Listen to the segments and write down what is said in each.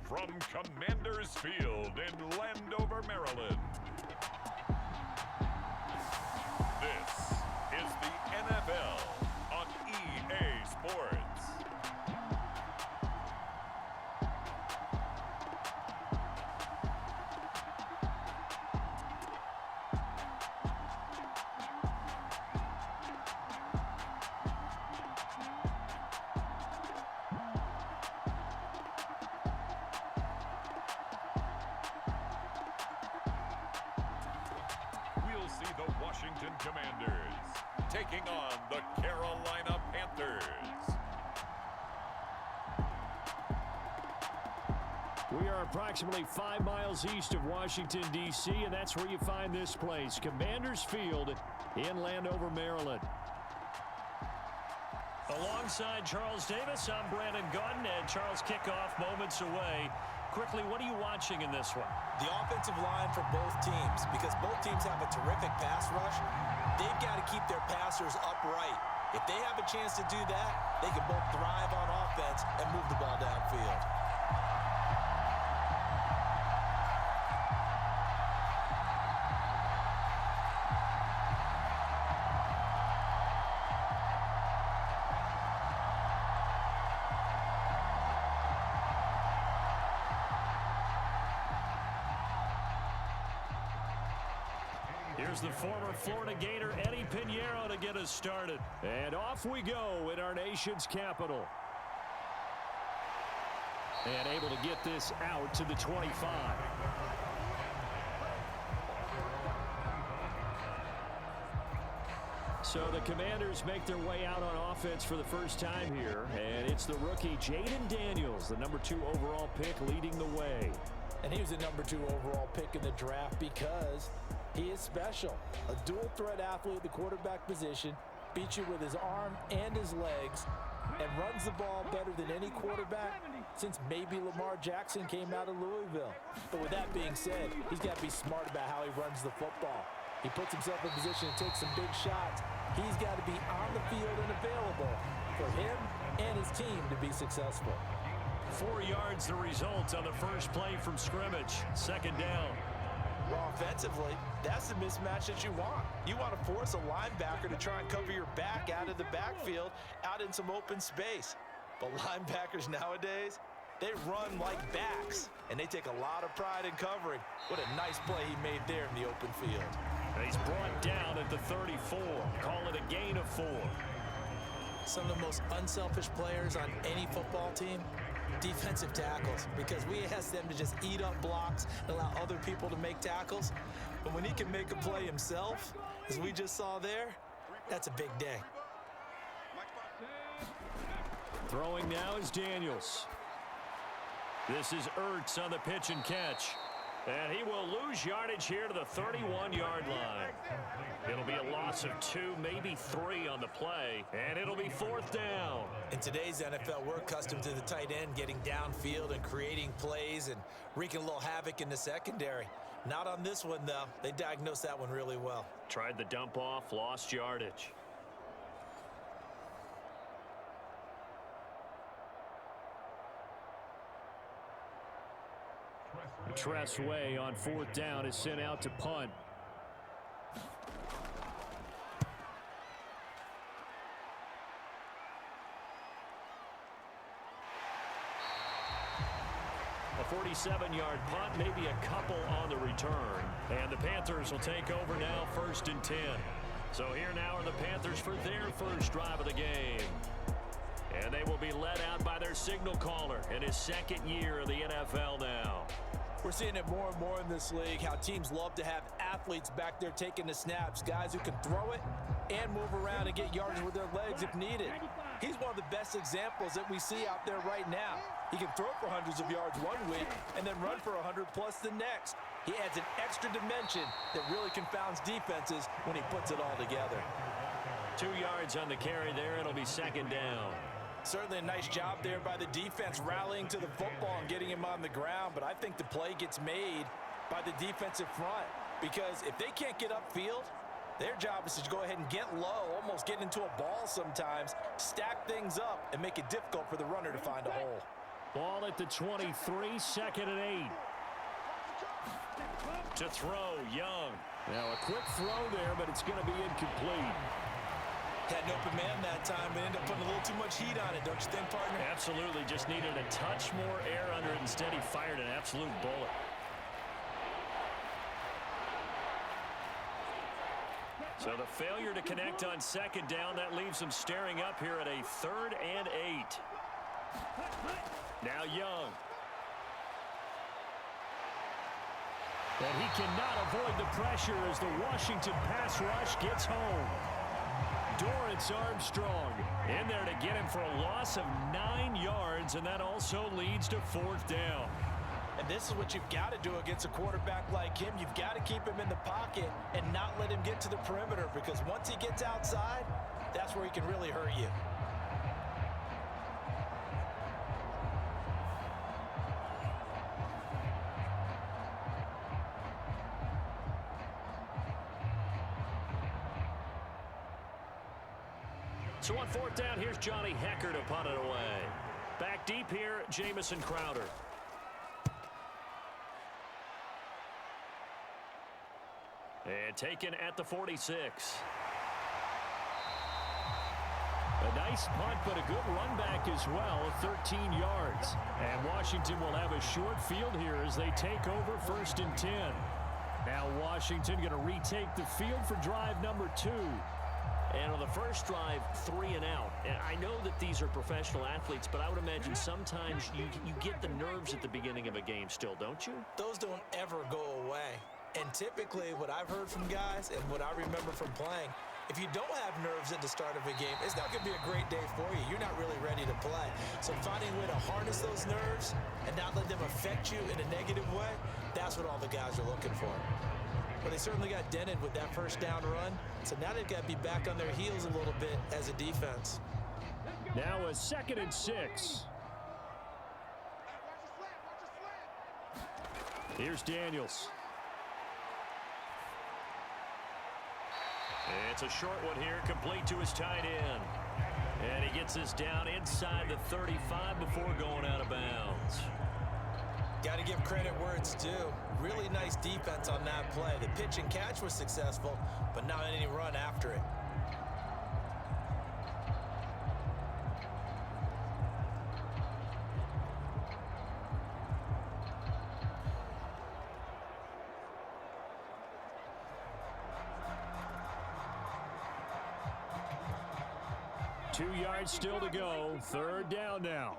from Commanders Field in Landover, Maryland. This is the NFL on EA Sports. Washington Commanders taking on the Carolina Panthers. We are approximately 5 miles east of Washington, D.C., and that's where you find this place, Commanders Field in Landover, Maryland. Alongside Charles Davis, I'm Brandon Gunn, and Charles, kickoff moments away. Quickly, what are you watching in this one? The offensive line for both teams, because both teams have a terrific pass rush. They've got to keep their passers upright. If they have a chance to do that, they can both thrive on offense and move the ball downfield. Here's the former Florida Gator, Eddie Pinheiro, to get us started. And off we go in our nation's capital. And able to get this out to the 25. So the Commanders make their way out on offense for the first time here. And it's the rookie Jayden Daniels, the number 2 overall pick, leading the way. And he was the number 2 overall pick in the draft because he is special. A dual threat athlete at the quarterback position, beats you with his arm and his legs, and runs the ball better than any quarterback since maybe Lamar Jackson came out of Louisville. But with that being said, he's got to be smart about how he runs the football. He puts himself in position to take some big shots. He's got to be on the field and available for him and his team to be successful. 4 yards the result on the first play from scrimmage. Second down. Well, offensively, that's the mismatch that you want. You want to force a linebacker to try and cover your back out of the backfield, out in some open space. But linebackers nowadays, they run like backs, and they take a lot of pride in covering. What a nice play he made there in the open field. He's brought down at the 34. Call it a gain of 4. Some of the most unselfish players on any football team, defensive tackles, because we ask them to just eat up blocks and allow other people to make tackles. But when he can make a play himself, as we just saw there, that's a big day. Throwing now is Daniels. This is Ertz on the pitch and catch. And he will lose yardage here to the 31-yard line. It'll be a loss of 2, maybe 3 on the play, and it'll be 4th down. In today's NFL, we're accustomed to the tight end getting downfield and creating plays and wreaking a little havoc in the secondary. Not on this one, though. They diagnosed that one really well. Tried the dump off, lost yardage. Tressway on 4th down is sent out to punt. A 47-yard punt, maybe a couple on the return. And the Panthers will take over now, 1st and 10. So here now are the Panthers for their first drive of the game. And they will be led out by their signal caller in his 2nd year of the NFL now. We're seeing it more and more in this league, how teams love to have athletes back there taking the snaps, guys who can throw it and move around and get yards with their legs if needed. He's one of the best examples that we see out there right now. He can throw for hundreds of yards one week and then run for 100+ the next. He adds an extra dimension that really confounds defenses when he puts it all together. 2 yards on the carry there. It'll be 2nd down. Certainly a nice job there by the defense rallying to the football and getting him on the ground, but I think the play gets made by the defensive front because if they can't get upfield, their job is to go ahead and get low, almost get into a ball sometimes, stack things up, and make it difficult for the runner to find a hole. Ball at the 23, second and 8. To throw, Young. Now a quick throw there, but it's going to be incomplete. Had an open man that time, but ended up putting a little too much heat on it, don't you think, partner? Absolutely. Just needed a touch more air under it. Instead, he fired an absolute bullet. So the failure to connect on second down, that leaves them staring up here at a 3rd and 8. Now Young. And he cannot avoid the pressure as the Washington pass rush gets home. Dorrance Armstrong in there to get him for a loss of 9 yards, and that also leads to 4th down. And this is what you've got to do against a quarterback like him. You've got to keep him in the pocket and not let him get to the perimeter, because once he gets outside, that's where he can really hurt you. So on 4th down, here's Johnny Hecker to punt it away. Back deep here, Jamison Crowder. And taken at the 46. A nice punt, but a good run back as well, 13 yards. And Washington will have a short field here as they take over 1st and 10. Now Washington going to retake the field for drive number 2. And on the first drive, 3 and out. And I know that these are professional athletes, but I would imagine sometimes you get the nerves at the beginning of a game still, don't you? Those don't ever go away. And typically what I've heard from guys and what I remember from playing, if you don't have nerves at the start of a game, it's not going to be a great day for you. You're not really ready to play. So finding a way to harness those nerves and not let them affect you in a negative way, that's what all the guys are looking for. Well, they certainly got dented with that first down run, so now they've got to be back on their heels a little bit as a defense. Now a 2nd and 6. Here's Daniels. It's a short one here, complete to his tight end. And he gets this down inside the 35 before going out of bounds. Got to give credit where it's due. Really nice defense on that play. The pitch and catch was successful, but not any run after it. Two yards still to go. 3rd down now.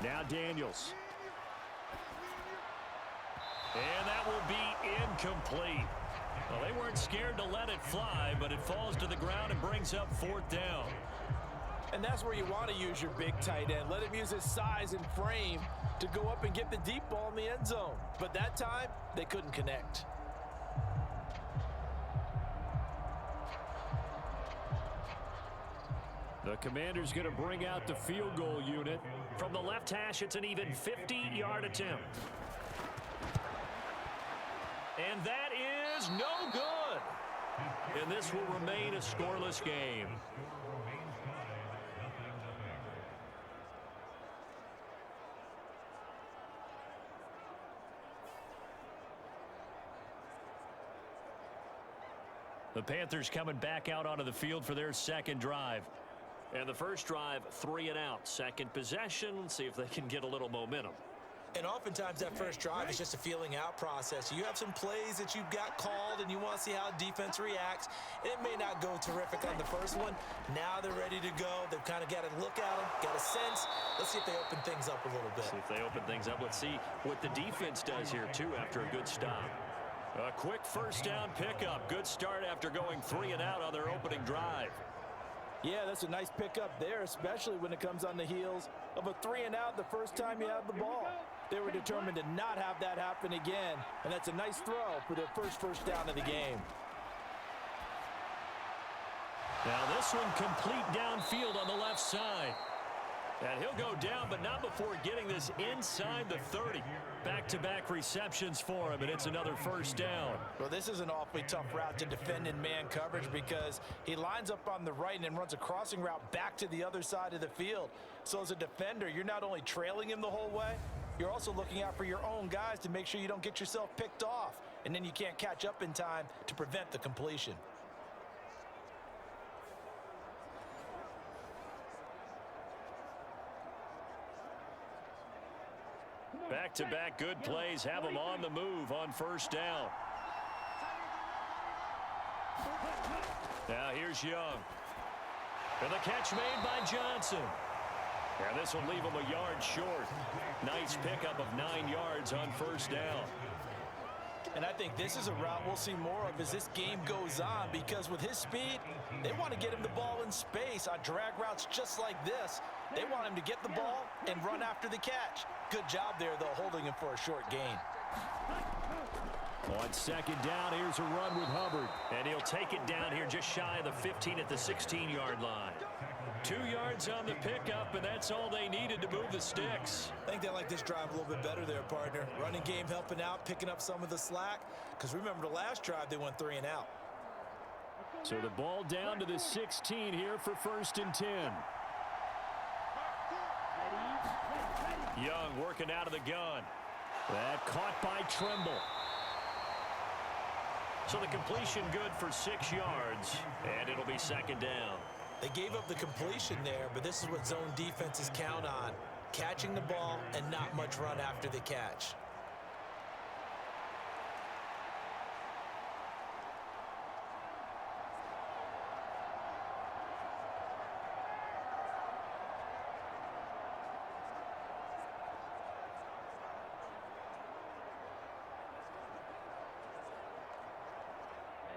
Now Daniels. And that will be incomplete. Well, they weren't scared to let it fly, but it falls to the ground and brings up 4th down. And that's where you want to use your big tight end. Let him use his size and frame to go up and get the deep ball in the end zone. But that time, they couldn't connect. The Commander's going to bring out the field goal unit. From the left hash, it's an even 50-yard attempt. And that is no good. And this will remain a scoreless game. The Panthers coming back out onto the field for their 2nd drive. And the first drive, 3 and out. 2nd possession, let's see if they can get a little momentum. And oftentimes that first drive is just a feeling out process. You have some plays that you've got called and you want to see how defense reacts. And it may not go terrific on the first one. Now they're ready to go. They've kind of got to look at them, got a sense. Let's see if they open things up a little bit. See if they open things up. Let's see what the defense does here, too, after a good stop. A quick first down pickup. Good start after going 3 and out on their opening drive. Yeah, that's a nice pickup there, especially when it comes on the heels of a 3 and out the first time you have the ball. They were determined to not have that happen again, and that's a nice throw for their first down of the game. Now this one complete downfield on the left side. And he'll go down, but not before getting this inside the 30. Back-to-back receptions for him, and it's another first down. Well, this is an awfully tough route to defend in man coverage because he lines up on the right and then runs a crossing route back to the other side of the field. So as a defender, you're not only trailing him the whole way, you're also looking out for your own guys to make sure you don't get yourself picked off, and then you can't catch up in time to prevent the completion. Back-to-back good plays have him on the move on first down. Now here's Young. And the catch made by Johnson. And this will leave him a yard short. Nice pickup of 9 yards on first down. And I think this is a route we'll see more of as this game goes on, because with his speed, they want to get him the ball in space on drag routes just like this. They want him to get the ball and run after the catch. Good job there, though, holding him for a short gain. On second down, here's a run with Hubbard. And he'll take it down here just shy of the 15 at the 16-yard line. 2 yards on the pickup, and that's all they needed to move the sticks. I think they like this drive a little bit better there, partner. Running game helping out, picking up some of the slack. Because remember, the last drive, they went 3 and out. So the ball down to the 16 here for first and 10. Young working out of the gun. That caught by Trimble. So the completion good for 6 yards, and it'll be second down. They gave up the completion there, but this is what zone defenses count on. Catching the ball and not much run after the catch.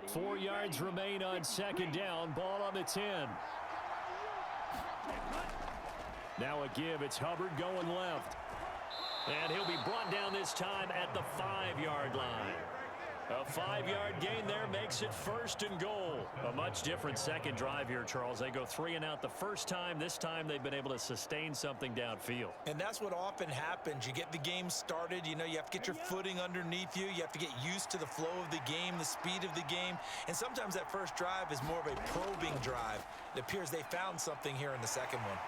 Four yards remain on second down. Ball on the 10. Now a give. It's Hubbard going left. And he'll be brought down this time at the 5-yard line. A 5-yard gain there makes it first and goal. A much different second drive here, Charles. They go 3 and out the first time. This time they've been able to sustain something downfield. And that's what often happens. You get the game started. You know, you have to get your footing underneath you. You have to get used to the flow of the game, the speed of the game. And sometimes that first drive is more of a probing drive. It appears they found something here in the second one.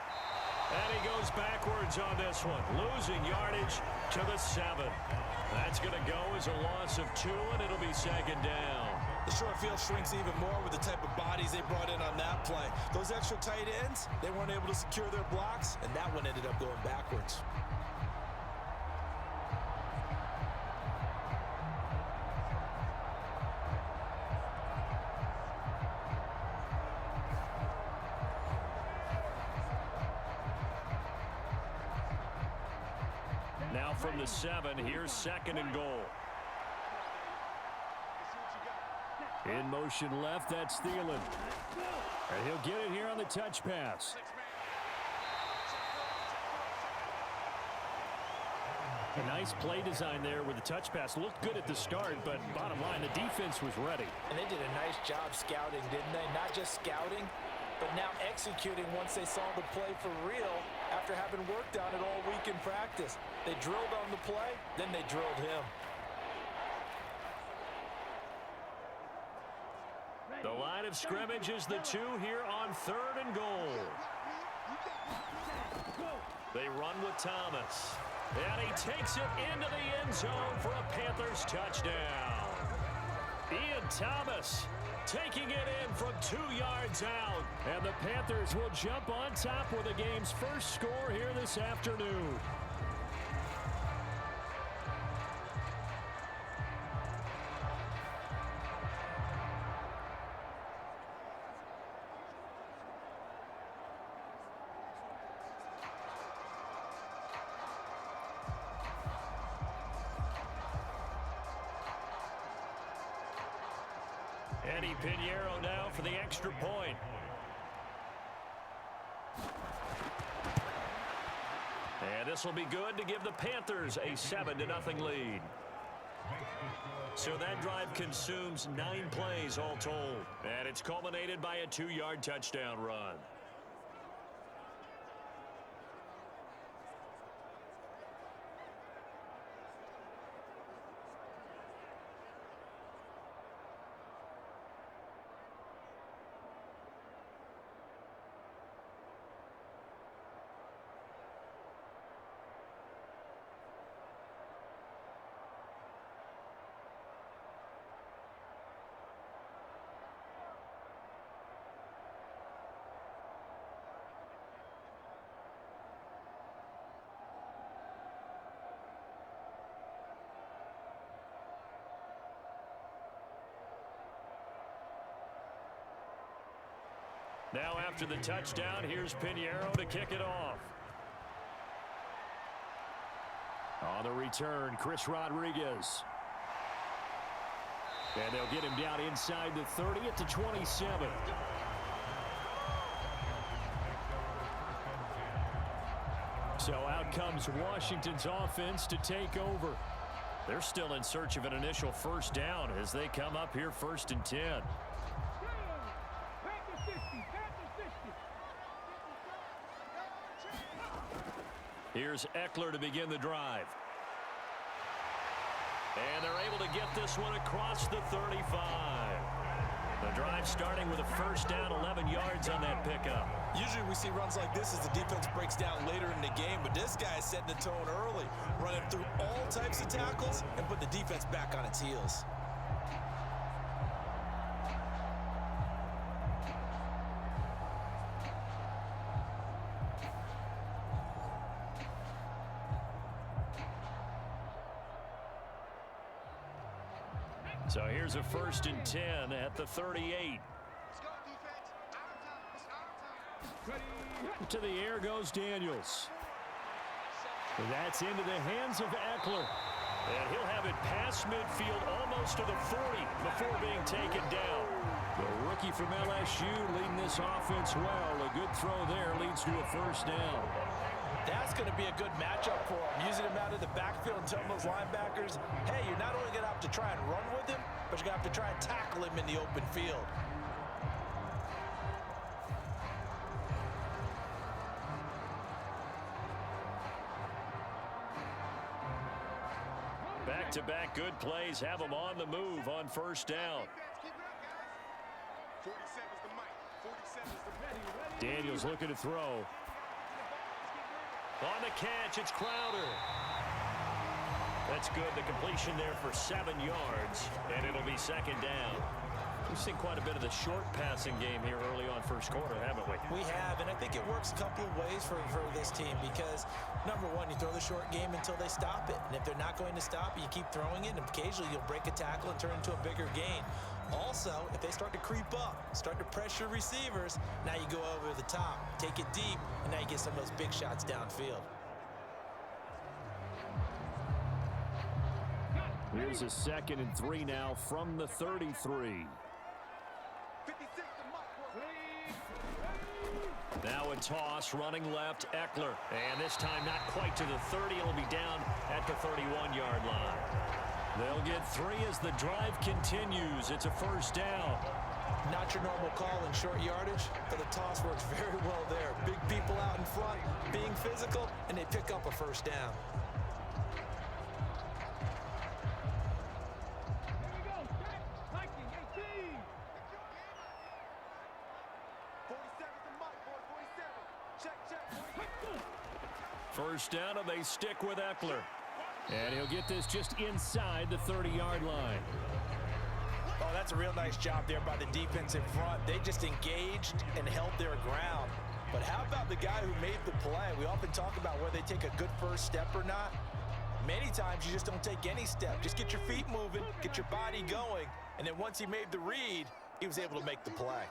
And he goes backwards on this one, losing yardage to the 7. That's going to go as a loss of 2, and it'll be second down. The short field shrinks even more with the type of bodies they brought in on that play. Those extra tight ends, they weren't able to secure their blocks, and that one ended up going backwards. Now from the 7, here's second and goal. In motion left, that's Thielen. And he'll get it here on the touch pass. A nice play design there with the touch pass. Looked good at the start, but bottom line, the defense was ready. And they did a nice job scouting, didn't they? Not just scouting, but now executing once they saw the play for real after having worked on it all week in practice. They drilled on the play, then they drilled him. The line of scrimmage is the 2 here on third and goal. They run with Thomas. And he takes it into the end zone for a Panthers touchdown. Ian Thomas taking it in from 2 yards out. And the Panthers will jump on top with the game's first score here this afternoon. Eddie Pinheiro now for the extra point. And this will be good to give the Panthers a 7-0 lead. So that drive consumes 9 plays all told. And it's culminated by a 2-yard touchdown run. Now after the touchdown, here's Pinheiro to kick it off. On the return, Chris Rodriguez. And they'll get him down inside the 30 at the 27. So out comes Washington's offense to take over. They're still in search of an initial first down as they come up here 1st and 10. Here's Eckler to begin the drive. And they're able to get this one across the 35. The drive starting with a first down, 11 yards on that pickup. Usually we see runs like this as the defense breaks down later in the game, but this guy is setting the tone early, running through all types of tackles and put the defense back on its heels. So here's a 1st and 10 at the 38. To the air goes Daniels. That's into the hands of Eckler. And he'll have it past midfield almost to the 40 before being taken down. The rookie from LSU leading this offense well. A good throw there leads to a first down. That's going to be a good matchup for him. Using him out of the backfield and telling those linebackers, hey, you're not only going to have to try and run with him, but you're going to have to try and tackle him in the open field. Back-to-back good plays have them on the move on first down. Daniels looking to throw. On the catch, it's Crowder. That's good. The completion there for 7 yards, and it'll be 2nd down. We've seen quite a bit of the short passing game here early on first quarter, haven't we? We have, and I think it works a couple of ways for this team because, number one, you throw the short game until they stop it. And if they're not going to stop it, you keep throwing it, and occasionally you'll break a tackle and turn it into a bigger gain. Also, if they start to creep up, start to pressure receivers, now you go over the top, take it deep, and now you get some of those big shots downfield. Here's a 2nd and 3 now from the 33. Now a toss, running left, Eckler. And this time not quite to the 30. It'll be down at the 31-yard line. They'll get 3 as the drive continues. It's a first down. Not your normal call in short yardage, but the toss works very well there. Big people out in front, being physical, and they pick up a first down. First down, and they stick with Eckler. And he'll get this just inside the 30-yard line. Oh, that's a real nice job there by the defense in front. They just engaged and held their ground. But how about the guy who made the play? We often talk about whether they take a good first step or not. Many times you just don't take any step. Just get your feet moving, get your body going, and then once he made the read, he was able to make the play.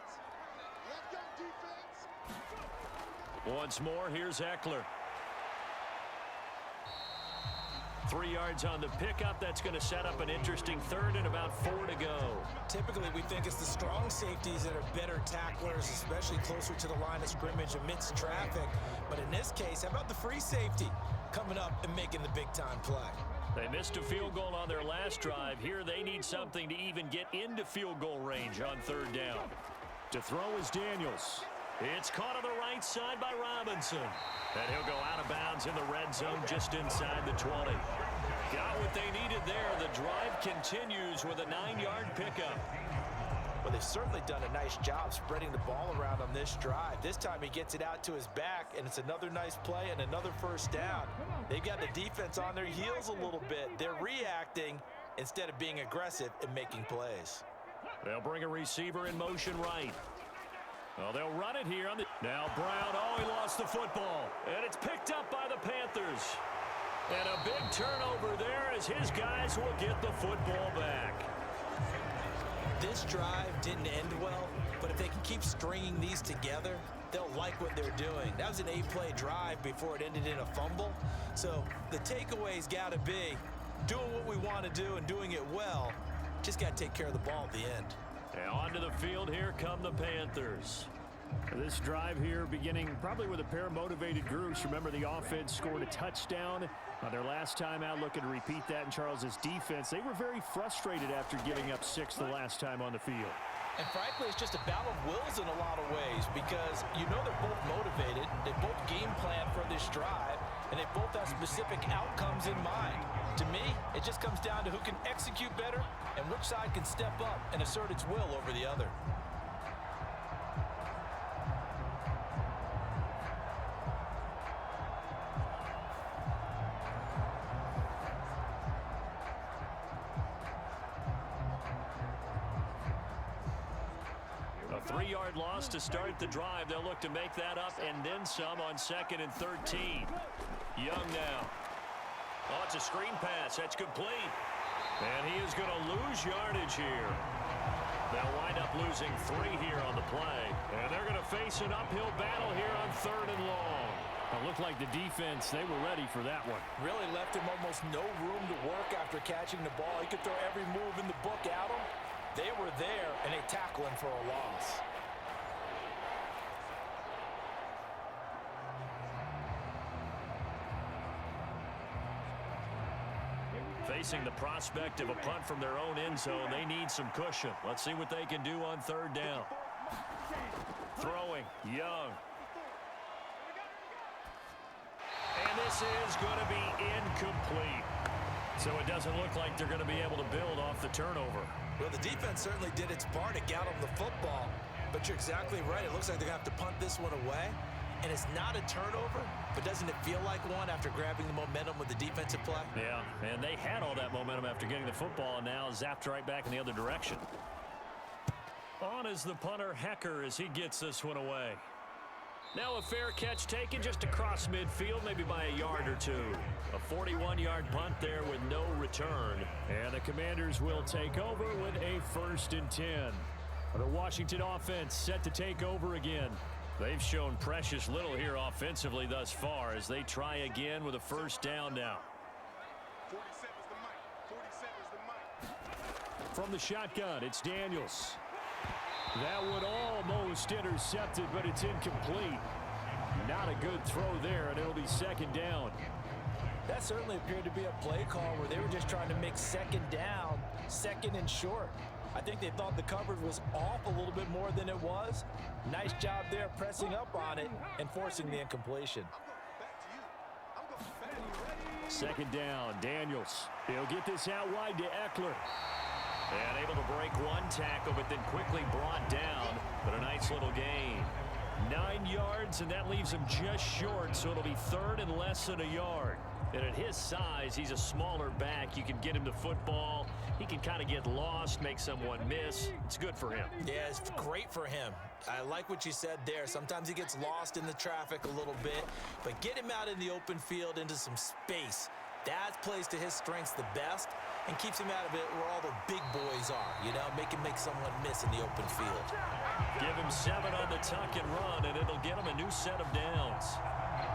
Once more, here's Eckler. 3 yards on the pickup. That's going to set up an interesting 3rd and about 4 to go. Typically, we think it's the strong safeties that are better tacklers, especially closer to the line of scrimmage amidst traffic. But in this case, how about the free safety coming up and making the big-time play? They missed a field goal on their last drive. Here they need something to even get into field goal range on 3rd down. To throw is Daniels. It's caught on the right side by Robinson. And he'll go out of bounds in the red zone just inside the 20. Got what they needed there. The drive continues with a 9-yard pickup. Well, they've certainly done a nice job spreading the ball around on this drive. This time he gets it out to his back, and it's another nice play and another first down. They've got the defense on their heels a little bit. They're reacting instead of being aggressive and making plays. They'll bring a receiver in motion right. Well, they'll run it here. Now Brown, he lost the football. And it's picked up by the Panthers. And a big turnover there as his guys will get the football back. This drive didn't end well, But if they can keep stringing these together, they'll like what they're doing. That was an 8-play drive before it ended in a fumble. So the takeaway's got to be doing what we want to do and doing it well. Just got to take care of the ball at the end. And onto the field, here come the Panthers. This drive here beginning probably with a pair of motivated groups. Remember, the offense scored a touchdown on their last time out, looking to repeat that in Charles's defense. They were very frustrated after giving up 6 the last time on the field. And frankly, it's just a battle of wills in a lot of ways because you know they're both motivated, they both game plan for this drive, and they both have specific outcomes in mind. To me, it just comes down to who can execute better and which side can step up and assert its will over the other. A 3-yard loss to start the drive. They'll look to make that up and then some on 2nd and 13. Young now. Oh, it's a screen pass. That's complete. And he is going to lose yardage here. They'll wind up losing 3 here on the play. And they're going to face an uphill battle here on 3rd and long. It looked like the defense, they were ready for that one. Really left him almost no room to work after catching the ball. He could throw every move in the book at him. They were there, and they tackle him for a loss. Facing the prospect of a punt from their own end zone, they need some cushion. Let's see what they can do on 3rd down. Throwing, Young. And this is going to be incomplete. So it doesn't look like they're going to be able to build off the turnover. Well, the defense certainly did its part to get them the football, but you're exactly right. It looks like they're going to have to punt this one away, and it's not a turnover, but doesn't it feel like one after grabbing the momentum with the defensive play? Yeah, and they had all that momentum after getting the football, and now zapped right back in the other direction. On is the punter, Hecker, as he gets this one away. Now a fair catch taken just across midfield, maybe by a yard or two. A 41-yard punt there with no return. And the Commanders will take over with a 1st and 10. The Washington offense set to take over again. They've shown precious little here offensively thus far as they try again with a 1st down now. From the shotgun, it's Daniels. That one almost intercepted, but it's incomplete. Not a good throw there, and it'll be 2nd down. That certainly appeared to be a play call where they were just trying to make 2nd down, 2nd and short. I think they thought the coverage was off a little bit more than it was. Nice job there pressing up on it and forcing the incompletion. 2nd down, Daniels. He'll get this out wide to Eckler. And able to break one tackle, but then quickly brought down. But a nice little gain. 9 yards, and that leaves him just short, so it'll be 3rd and less than a yard. And at his size, he's a smaller back. You can get him to football. He can kind of get lost, make someone miss. It's good for him. Yeah, it's great for him. I like what you said there. Sometimes he gets lost in the traffic a little bit, but get him out in the open field into some space. That plays to his strengths the best and keeps him out of it where all the big boys are, you know, make someone miss in the open field. Give him 7 on the tuck and run, and it'll get him a new set of downs.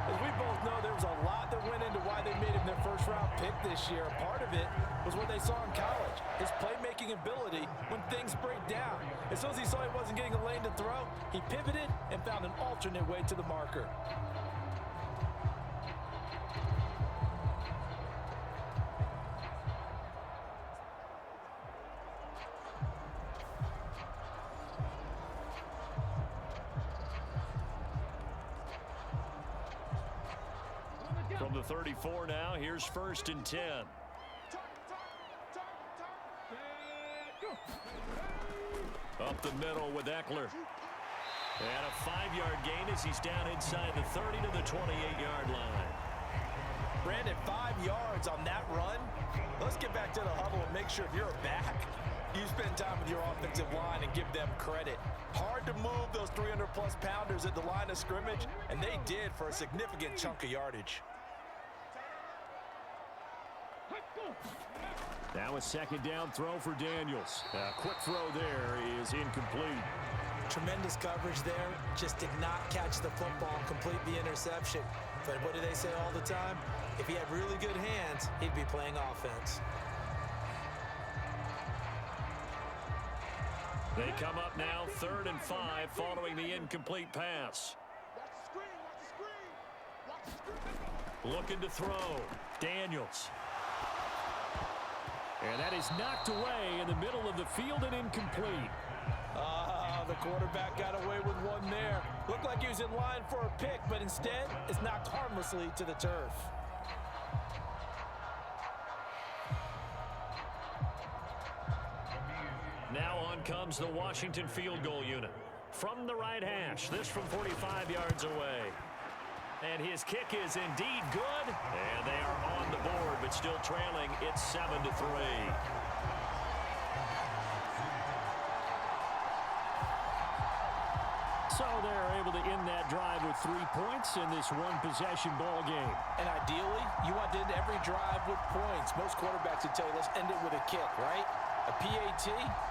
As we both know, there was a lot that went into why they made him their 1st-round pick this year. Part of it was what they saw in college, his playmaking ability when things break down. As soon as he saw he wasn't getting a lane to throw, he pivoted and found an alternate way to the marker. From the 34 now, here's 1st and 10. Up the middle with Eckler. And a 5-yard gain as he's down inside the 30 to the 28-yard line. Brandon, 5 yards on that run. Let's get back to the huddle and make sure if you're a back, you spend time with your offensive line and give them credit. Hard to move those 300-plus pounders at the line of scrimmage, and they did for a significant chunk of yardage. Now a 2nd down throw for Daniels. A quick throw there is incomplete. Tremendous coverage there. Just did not catch the football and complete the interception. But what do they say all the time? If he had really good hands, he'd be playing offense. They come up now 3rd and 5 following the incomplete pass. Looking to throw. Daniels. And that is knocked away in the middle of the field and incomplete. The quarterback got away with one there. Looked like he was in line for a pick, but instead, it's knocked harmlessly to the turf. Now on comes the Washington field goal unit. From the right hash, this from 45 yards away. And his kick is indeed good. And they are on the board, but still trailing. It's 7-3. So they're able to end that drive with 3 points in this one-possession ball game. And ideally, you want to end every drive with points. Most quarterbacks would tell you, let's end it with a kick, right? A PAT,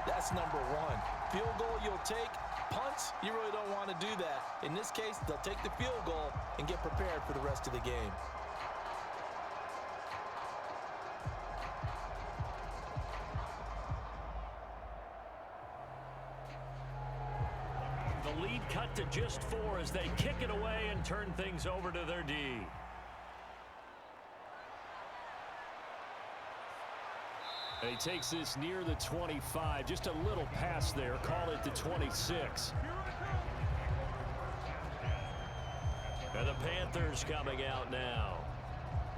that's number 1. Field goal you'll take. Punts, you really don't want to do that. In this case, they'll take the field goal and get prepared for the rest of the game. The lead cut to just 4 as they kick it away and turn things over to their D. He takes this near the 25. Just a little pass there. Call it the 26. And the Panthers coming out now.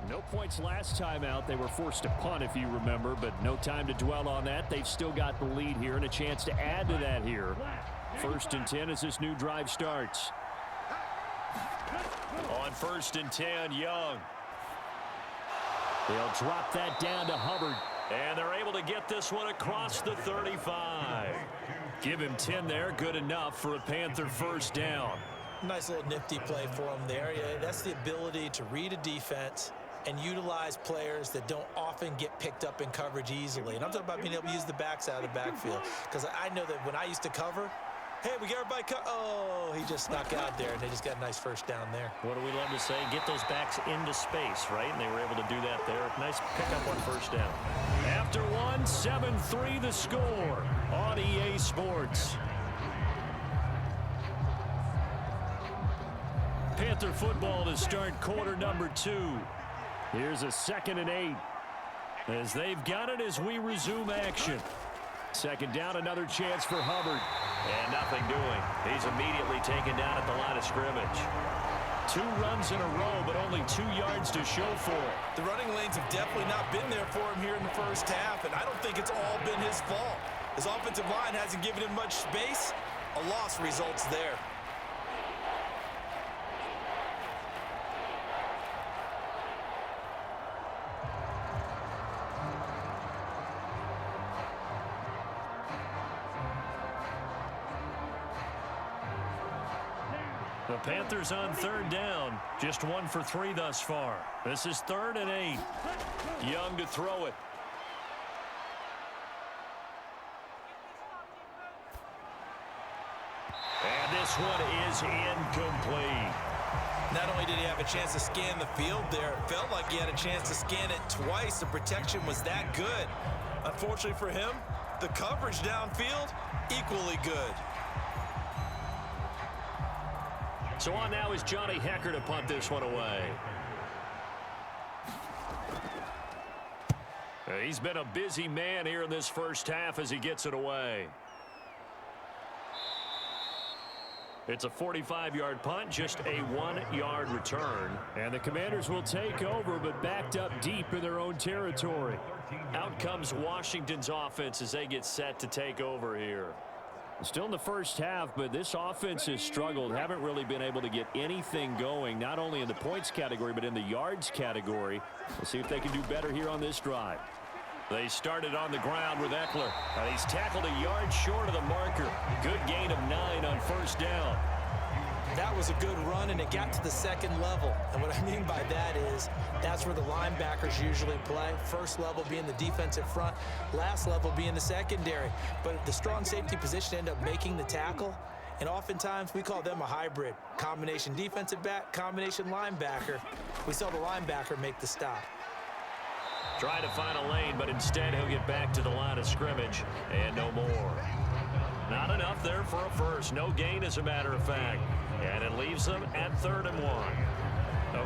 No points last time out. They were forced to punt, if you remember, but no time to dwell on that. They've still got the lead here and a chance to add to that here. 1st and 10 as this new drive starts. On 1st and 10, Young. They'll drop that down to Hubbard. And they're able to get this one across the 35. Give him 10 there. Good enough for a Panther first down. Nice little nifty play for him there. Yeah, that's the ability to read a defense and utilize players that don't often get picked up in coverage easily. And I'm talking about being able to use the backs out of the backfield. Because I know that when I used to cover, hey, we get everybody oh, he just snuck out there, and they just got a nice first down there. What do we love to say? Get those backs into space, right? And they were able to do that there. Nice pickup on first down. After one, 7-3 the score on EA Sports. Panther football to start quarter number 2. Here's a 2nd and 8. As they've got it as we resume action. 2nd down, another chance for Hubbard. And nothing doing. He's immediately taken down at the line of scrimmage. 2 runs in a row, but only 2 yards to show for it. The running lanes have definitely not been there for him here in the first half, and I don't think it's all been his fault. His offensive line hasn't given him much space. A loss results there. The Panthers on 3rd down. Just 1 for 3 thus far. This is 3rd and 8. Young to throw it. And this one is incomplete. Not only did he have a chance to scan the field there, it felt like he had a chance to scan it twice. The protection was that good. Unfortunately for him, the coverage downfield, equally good. So on now is Johnny Hecker to punt this one away. He's been a busy man here in this first half as he gets it away. It's a 45-yard punt, just a 1-yard return. And the Commanders will take over, but backed up deep in their own territory. Out comes Washington's offense as they get set to take over here. Still in the first half, but this offense has struggled. Haven't really been able to get anything going, not only in the points category, but in the yards category. We'll see if they can do better here on this drive. They started on the ground with Eckler. He's tackled a yard short of the marker. Good gain of 9 on first down. That was a good run, and it got to the 2nd level. And what I mean by that is that's where the linebackers usually play. First level being the defensive front, last level being the secondary. But the strong safety position ended up making the tackle, And oftentimes we call them a hybrid. Combination defensive back, combination linebacker. We saw the linebacker make the stop. Trying to find a lane, but instead he'll get back to the line of scrimmage and no more. Not enough there for a first. No gain, as a matter of fact. And it leaves them at 3rd and 1.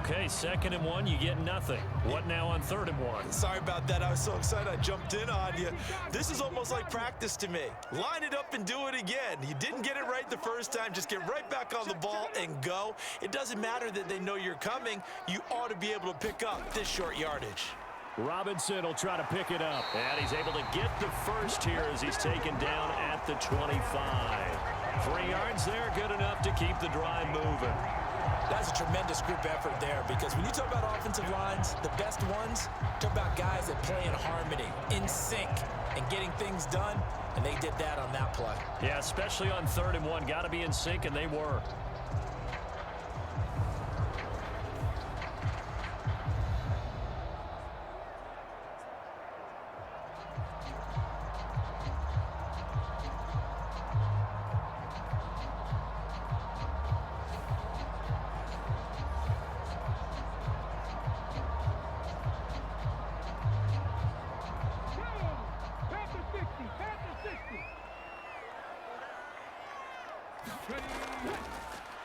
Okay, 2nd and 1, you get nothing. What now on 3rd and 1? Sorry about that. I was so excited I jumped in on you. This is almost like practice to me. Line it up and do it again. You didn't get it right the first time. Just get right back on the ball and go. It doesn't matter that they know you're coming. You ought to be able to pick up this short yardage. Robinson will try to pick it up. And he's able to get the first here as he's taken down at the 25. 3 yards there, good enough to keep the drive moving. That's a tremendous group effort there, because when you talk about offensive lines, the best ones, talk about guys that play in harmony, in sync, and getting things done, and they did that on that play. Yeah, especially on 3rd and 1. Got to be in sync, and they were.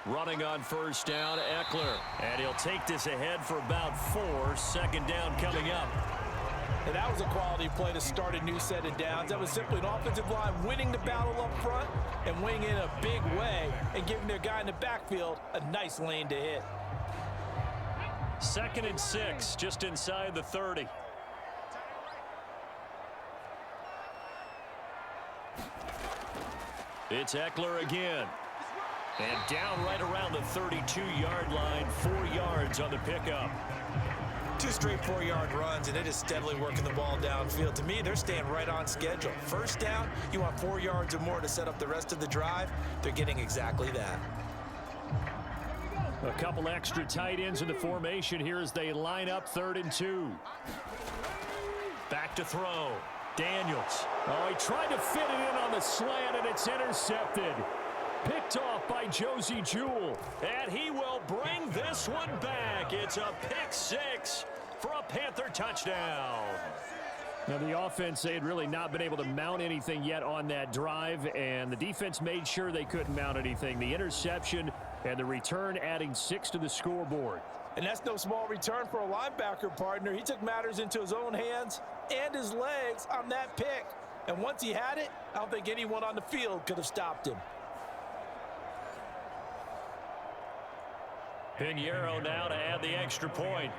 Running on 1st down, Eckler. And he'll take this ahead for about 4. 2nd down coming up. And that was a quality play to start a new set of downs. That was simply an offensive line winning the battle up front and winning in a big way and giving their guy in the backfield a nice lane to hit. 2nd and 6, just inside the 30. It's Eckler again. And down right around the 32-yard line, 4 yards on the pickup. 2 straight 4-yard runs, and it is steadily working the ball downfield. To me, they're staying right on schedule. 1st down, you want 4 yards or more to set up the rest of the drive. They're getting exactly that. A couple extra tight ends in the formation here as they line up 3rd and 2. Back to throw. Daniels. Oh, he tried to fit it in on the slant, and it's intercepted. Picked off by Josie Jewell. And he will bring this one back. It's a pick 6 for a Panther touchdown. Now, the offense, they had really not been able to mount anything yet on that drive, and the defense made sure they couldn't mount anything. The interception and the return adding 6 to the scoreboard. And that's no small return for a linebacker partner. He took matters into his own hands and his legs on that pick. And once he had it, I don't think anyone on the field could have stopped him. Pinheiro now to add the extra point.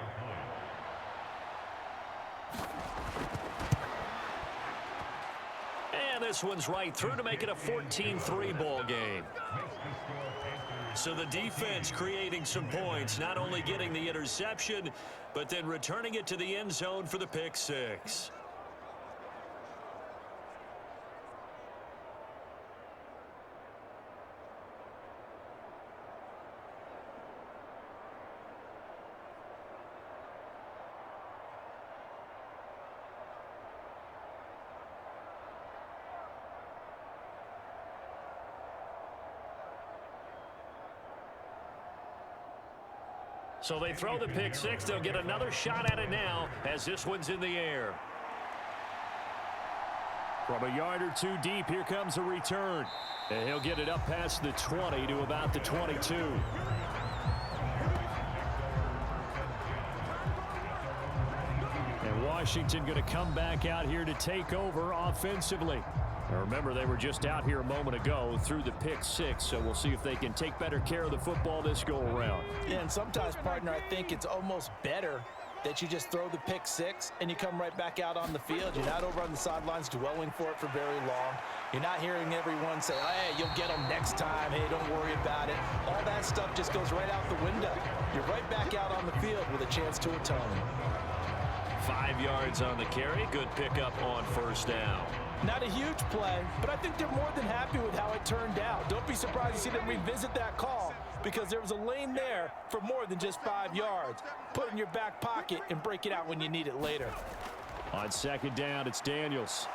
And this one's right through to make it a 14-3 ball game. So the defense creating some points, not only getting the interception, but then returning it to the end zone for the pick 6. So they throw the pick 6. They'll get another shot at it now as this one's in the air. From a yard or 2 deep, here comes a return. And he'll get it up past the 20 to about the 22. And Washington going to come back out here to take over offensively. Now remember, they were just out here a moment ago through the pick 6, so we'll see if they can take better care of the football this go-around. Yeah, and sometimes, partner, I think it's almost better that you just throw the pick 6 and you come right back out on the field. You're not over on the sidelines dwelling for it for very long. You're not hearing everyone say, hey, you'll get them next time. Hey, don't worry about it. All that stuff just goes right out the window. You're right back out on the field with a chance to atone. 5 yards on the carry. Good pickup on 1st down. Not a huge play, but I think they're more than happy with how it turned out. Don't be surprised to see them revisit that call, because there was a lane there for more than just 5 yards. Put it in your back pocket and break it out when you need it later. On 2nd down, it's Daniels.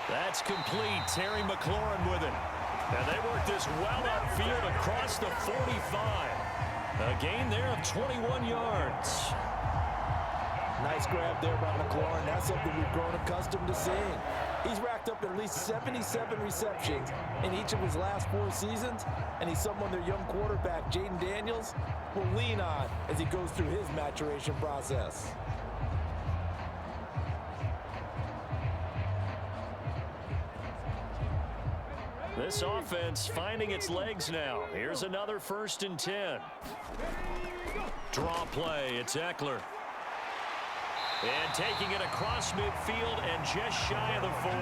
That's complete. Terry McLaurin with it. And they work this well upfield across the 45. A gain there of 21 yards. Nice grab there by McLaurin. That's something we've grown accustomed to seeing. He's racked up at least 77 receptions in each of his last 4 seasons, and he's someone their young quarterback, Jayden Daniels, will lean on as he goes through his maturation process. This offense finding its legs now. Here's another 1st and 10. Draw play. It's Eckler. And taking it across midfield and just shy of the 40.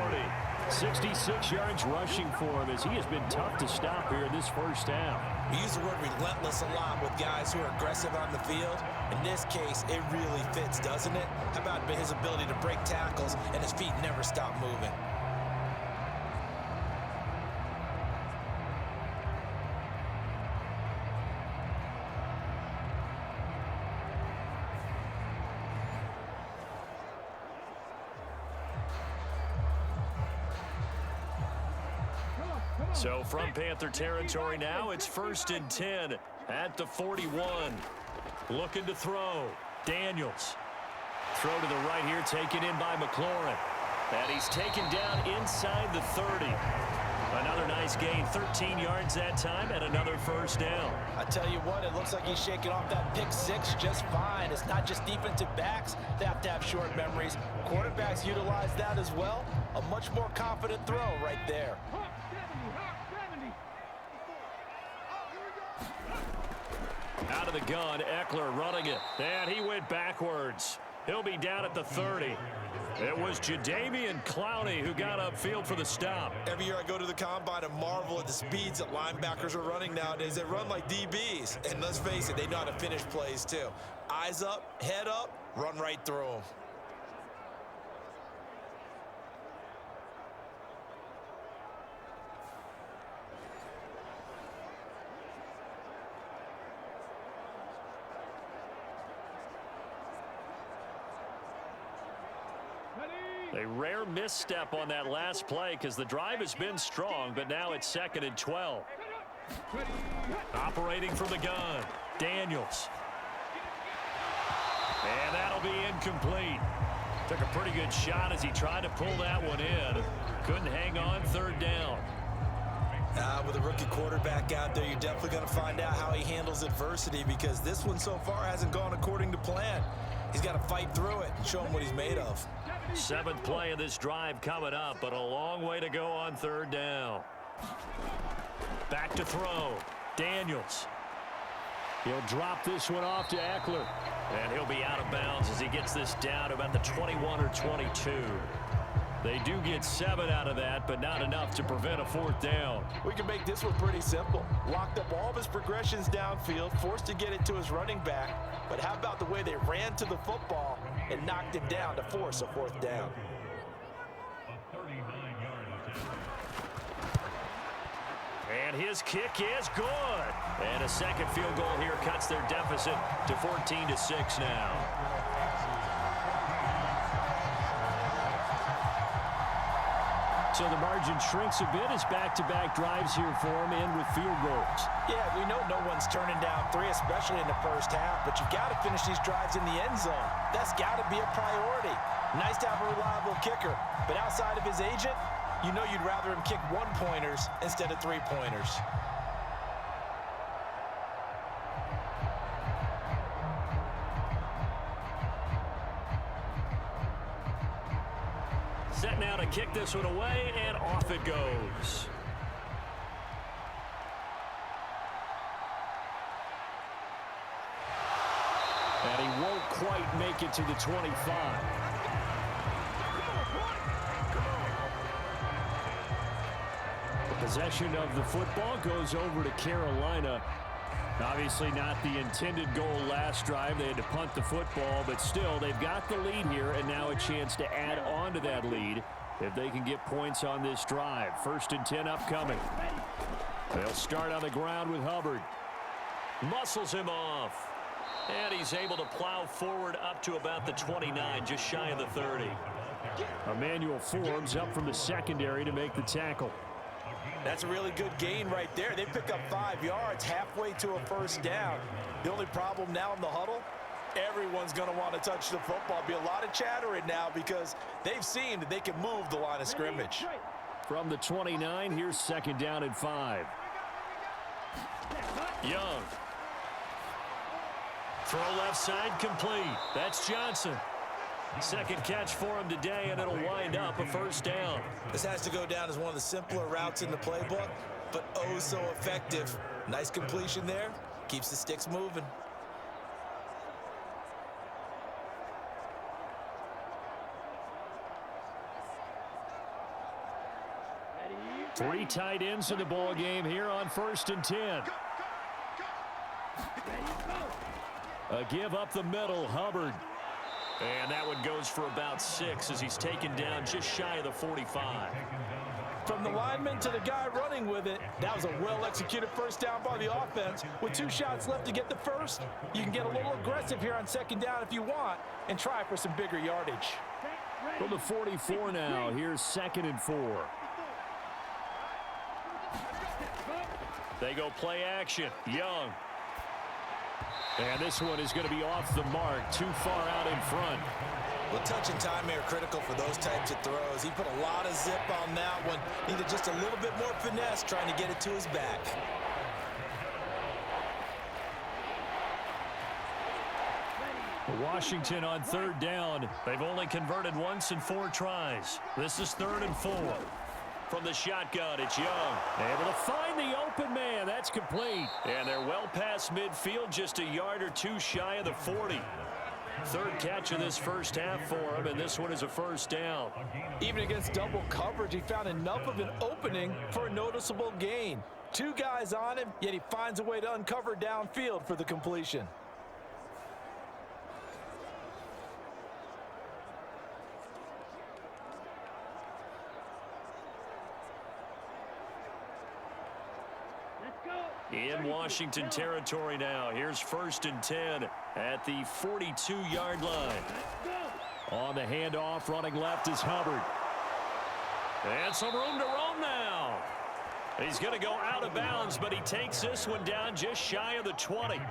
66 yards rushing for him as he has been tough to stop here in this first half. We use the word relentless a lot with guys who are aggressive on the field. In this case, it really fits, doesn't it? How about his ability to break tackles and his feet never stop moving? So from Panther territory now, it's 1st and 10 at the 41. Looking to throw. Daniels. Throw to the right here, taken in by McLaurin. And he's taken down inside the 30. Another nice gain, 13 yards that time, and another 1st down. I tell you what, it looks like he's shaking off that pick 6 just fine. It's not just defensive backs that have to have short memories. Quarterbacks utilize that as well. A much more confident throw right there. Out of the gun, Eckler running it. And he went backwards. He'll be down at the 30. It was Jadeveon Clowney who got upfield for the stop. Every year I go to the combine and marvel at the speeds that linebackers are running nowadays. They run like DBs. And let's face it, they know how to finish plays too. Eyes up, head up, run right through them. A rare misstep on that last play because the drive has been strong, but now it's 2nd and 12. Operating from the gun, Daniels. And that'll be incomplete. Took a pretty good shot as he tried to pull that one in. Couldn't hang on, 3rd down. With a rookie quarterback out there, you're definitely going to find out how he handles adversity because this one so far hasn't gone according to plan. He's got to fight through it and show him what he's made of. 7th play of this drive coming up, but a long way to go on 3rd down. Back to throw. Daniels. He'll drop this one off to Eckler. And he'll be out of bounds as he gets this down to about the 21 or 22. They do get 7 out of that, but not enough to prevent a 4th down. We can make this one pretty simple. Locked up all of his progressions downfield, forced to get it to his running back. But how about the way they ran to the football and knocked him down to force a 4th down? And his kick is good. And a 2nd field goal here cuts their deficit to 14-6 now. So the margin shrinks a bit as back-to-back drives here for him and with field goals. Yeah, we know no one's turning down 3, especially in the first half, but you got to finish these drives in the end zone. That's got to be a priority. Nice to have a reliable kicker, but outside of his agent, you know you'd rather him kick 1-pointers instead of 3-pointers. Set now to kick this one away, and off it goes. And he won't quite make it to the 25. The possession of the football goes over to Carolina. Obviously not the intended goal last drive. They had to punt the football, but still they've got the lead here and now a chance to add on to that lead if they can get points on this drive. 1st and 10 upcoming. They'll start on the ground with Hubbard. Muscles him off. And he's able to plow forward up to about the 29, just shy of the 30. Emmanuel Forbes up from the secondary to make the tackle. That's a really good gain right there. They pick up 5 yards halfway to a first down. The only problem now in the huddle, everyone's going to want to touch the football. Be a lot of chattering now because they've seen that they can move the line of scrimmage. From the 29, here's second down and 5. Young. Throw left side complete. That's Johnson. Second catch for him today, and it'll wind up a first down. This has to go down as one of the simpler routes in the playbook, but oh so effective. Nice completion there. Keeps the sticks moving. Three tight ends in the ball game here on 1st and 10. A give up the middle, Hubbard. And that one goes for about 6 as he's taken down just shy of the 45. From the lineman to the guy running with it, that was a well-executed first down by the offense. With 2 shots left to get the first, you can get a little aggressive here on second down if you want and try for some bigger yardage. From the 44 now, here's 2nd and 4. They go play action. Young. And this one is going to be off the mark, too far out in front. Well, touch and time are critical for those types of throws. He put a lot of zip on that one. Needed just a little bit more finesse trying to get it to his back. Washington on 3rd down. They've only converted once in 4 tries. This is 3rd and 4. From the shotgun, it's Young. Able to find the open man. That's complete. And they're well past midfield, just a yard or 2 shy of the 40. 3rd catch of this first half for him, and this one is a first down. Even against double coverage, he found enough of an opening for a noticeable gain. 2 guys on him, yet he finds a way to uncover downfield for the completion. In Washington territory now. Here's 1st and 10 at the 42-yard line. On the handoff, running left is Hubbard. And some room to roam now. He's going to go out of bounds, but he takes this one down just shy of the 20.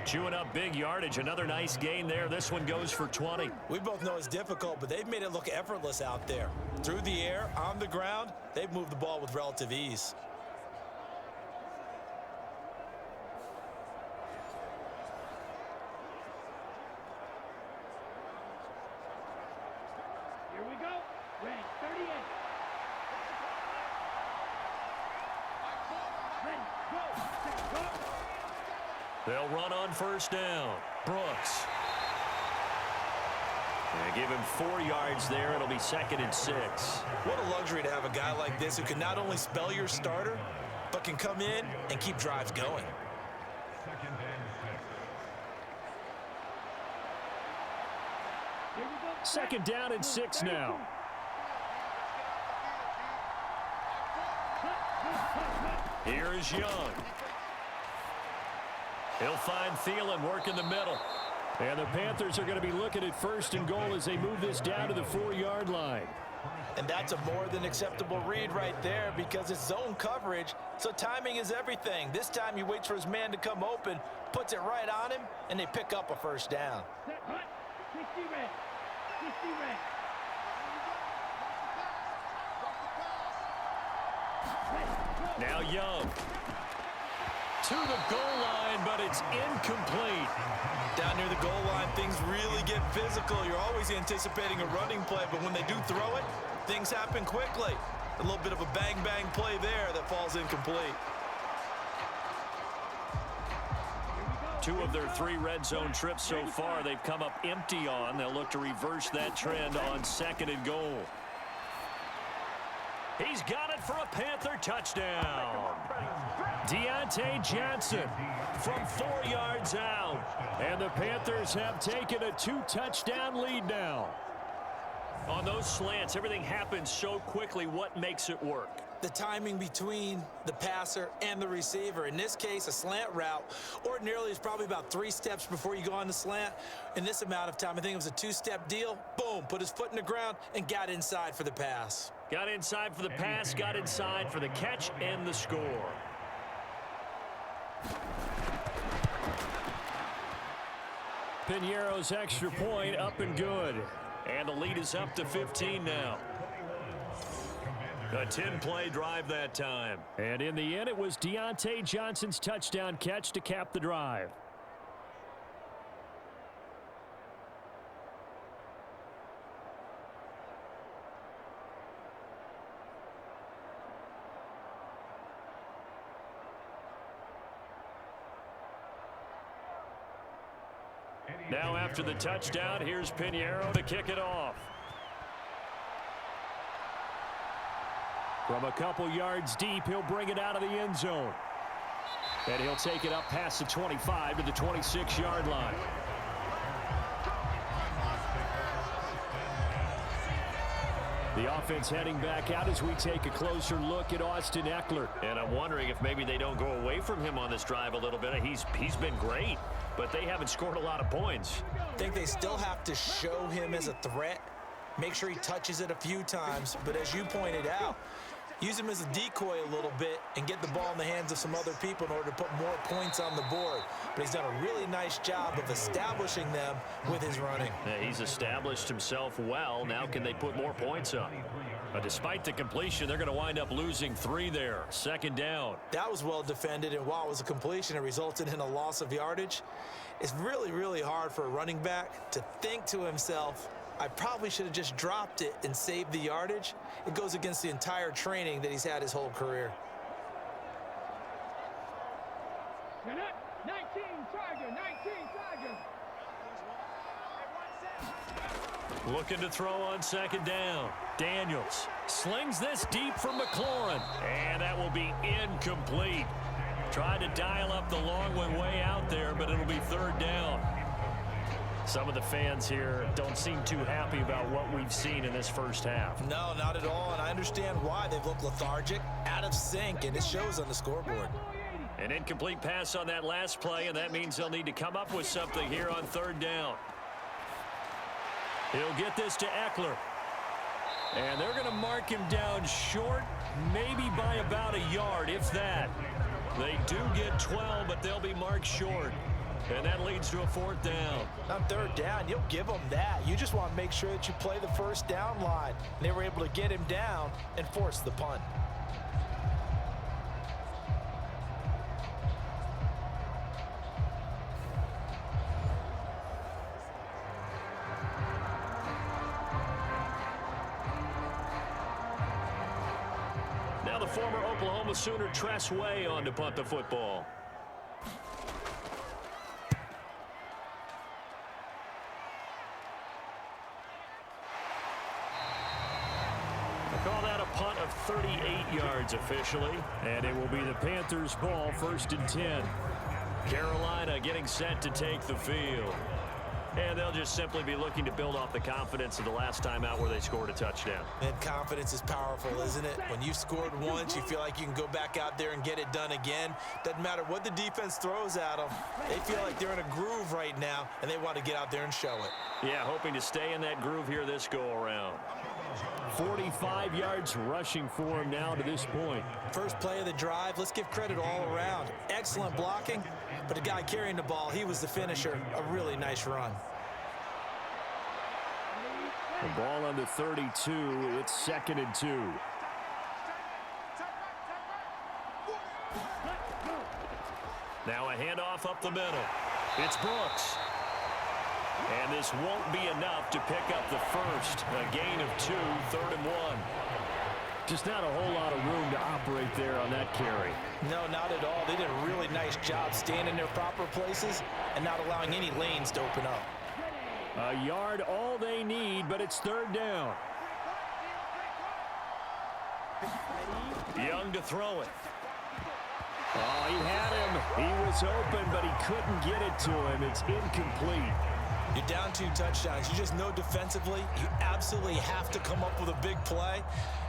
Chewing up big yardage. Another nice gain there. This one goes for 20. We both know it's difficult, but they've made it look effortless out there. Through the air, on the ground, they've moved the ball with relative ease. They'll run on 1st down. Brooks. They give him 4 yards there. It'll be 2nd and 6. What a luxury to have a guy like this who can not only spell your starter, but can come in and keep drives going. Second down and 6 now. Here is Young. He'll find Thielen working the middle. And the Panthers are going to be looking at 1st and goal as they move this down to the 4-yard line. And that's a more than acceptable read right there because it's zone coverage, so timing is everything. This time he waits for his man to come open, puts it right on him, and they pick up a first down. Now Young. To the goal line, but it's incomplete. Down near the goal line, things really get physical. You're always anticipating a running play, but when they do throw it, things happen quickly. A little bit of a bang-bang play there that falls incomplete. 2 of their 3 red zone trips so far, they've come up empty on. They'll look to reverse that trend on 2nd and goal. He's got it for a Panther touchdown. Deontay Johnson from 4 yards out. And the Panthers have taken a 2-touchdown lead now. On those slants, everything happens so quickly. What makes it work? the timing between the passer and the receiver. In this case, a slant route ordinarily is probably about 3 steps before you go on the slant. In this amount of time, I think it was a 2-step deal. Boom, put his foot in the ground and got inside for the pass. Got inside for the pass, got inside for the catch and the score. Piñeiro's extra point up and good. And the lead is up to 15 now. A 10-play drive that time. And in the end, it was Deontay Johnson's touchdown catch to cap the drive. Now after the touchdown, here's Piñeiro to kick it off. From a couple yards deep, he'll bring it out of the end zone. And he'll take it up past the 25 to the 26-yard line. The offense heading back out as we take a closer look at Austin Ekeler. And I'm wondering if maybe they don't go away from him on this drive a little bit. He's been great, but they haven't scored a lot of points. I think they still have to show him as a threat. Make sure he touches it a few times. But as you pointed out, use him as a decoy a little bit and get the ball in the hands of some other people in order to put more points on the board. But he's done a really nice job of establishing them with his running. Yeah, he's established himself well. Now can they put more points up? But despite the completion, they're going to wind up losing 3 there. 2nd down. That was well defended, and while it was a completion, it resulted in a loss of yardage. It's really, really hard for a running back to think to himself, I probably should have just dropped it and saved the yardage. It goes against the entire training that he's had his whole career. 19 Tiger, 19 Tiger. Looking to throw on 2nd down. Daniels slings this deep from McLaurin. And that will be incomplete. Tried to dial up the long one way out there, but it'll be 3rd down. Some of the fans here don't seem too happy about what we've seen in this first half. No, not at all, and I understand why. They've looked lethargic, out of sync, and it shows on the scoreboard. An incomplete pass on that last play, and that means they'll need to come up with something here on 3rd down. He'll get this to Ekeler. And they're going to mark him down short, maybe by about a yard, if that. They do get 12, but they'll be marked short. And that leads to a 4th down. On 3rd down, you'll give them that. You just want to make sure that you play the 1st down line. And they were able to get him down and force the punt. Now the former Oklahoma Sooner Tress Way on to punt the football. Call that a punt of 38 yards officially, and it will be the Panthers' ball, 1st and 10. Carolina getting set to take the field. And they'll just simply be looking to build off the confidence of the last time out where they scored a touchdown. And confidence is powerful, isn't it? When you've scored once, you feel like you can go back out there and get it done again. Doesn't matter what the defense throws at them. They feel like they're in a groove right now, and they want to get out there and show it. Yeah, hoping to stay in that groove here this go-around. 45 yards rushing for him now to this point. First play of the drive, let's give credit all around. Excellent blocking, but the guy carrying the ball, he was the finisher. A really nice run. The ball on the 32, it's 2nd and 2. Now a handoff up the middle. It's Brooks. And this won't be enough to pick up the first. A gain of 2, 3rd and 1. Just not a whole lot of room to operate there on that carry. No, not at all. They did a really nice job staying in their proper places and not allowing any lanes to open up. A yard all they need, but it's 3rd down. Young to throw it. Oh, he had him. He was open, but he couldn't get it to him. It's incomplete. You're down 2 touchdowns. You just know defensively you absolutely have to come up with a big play.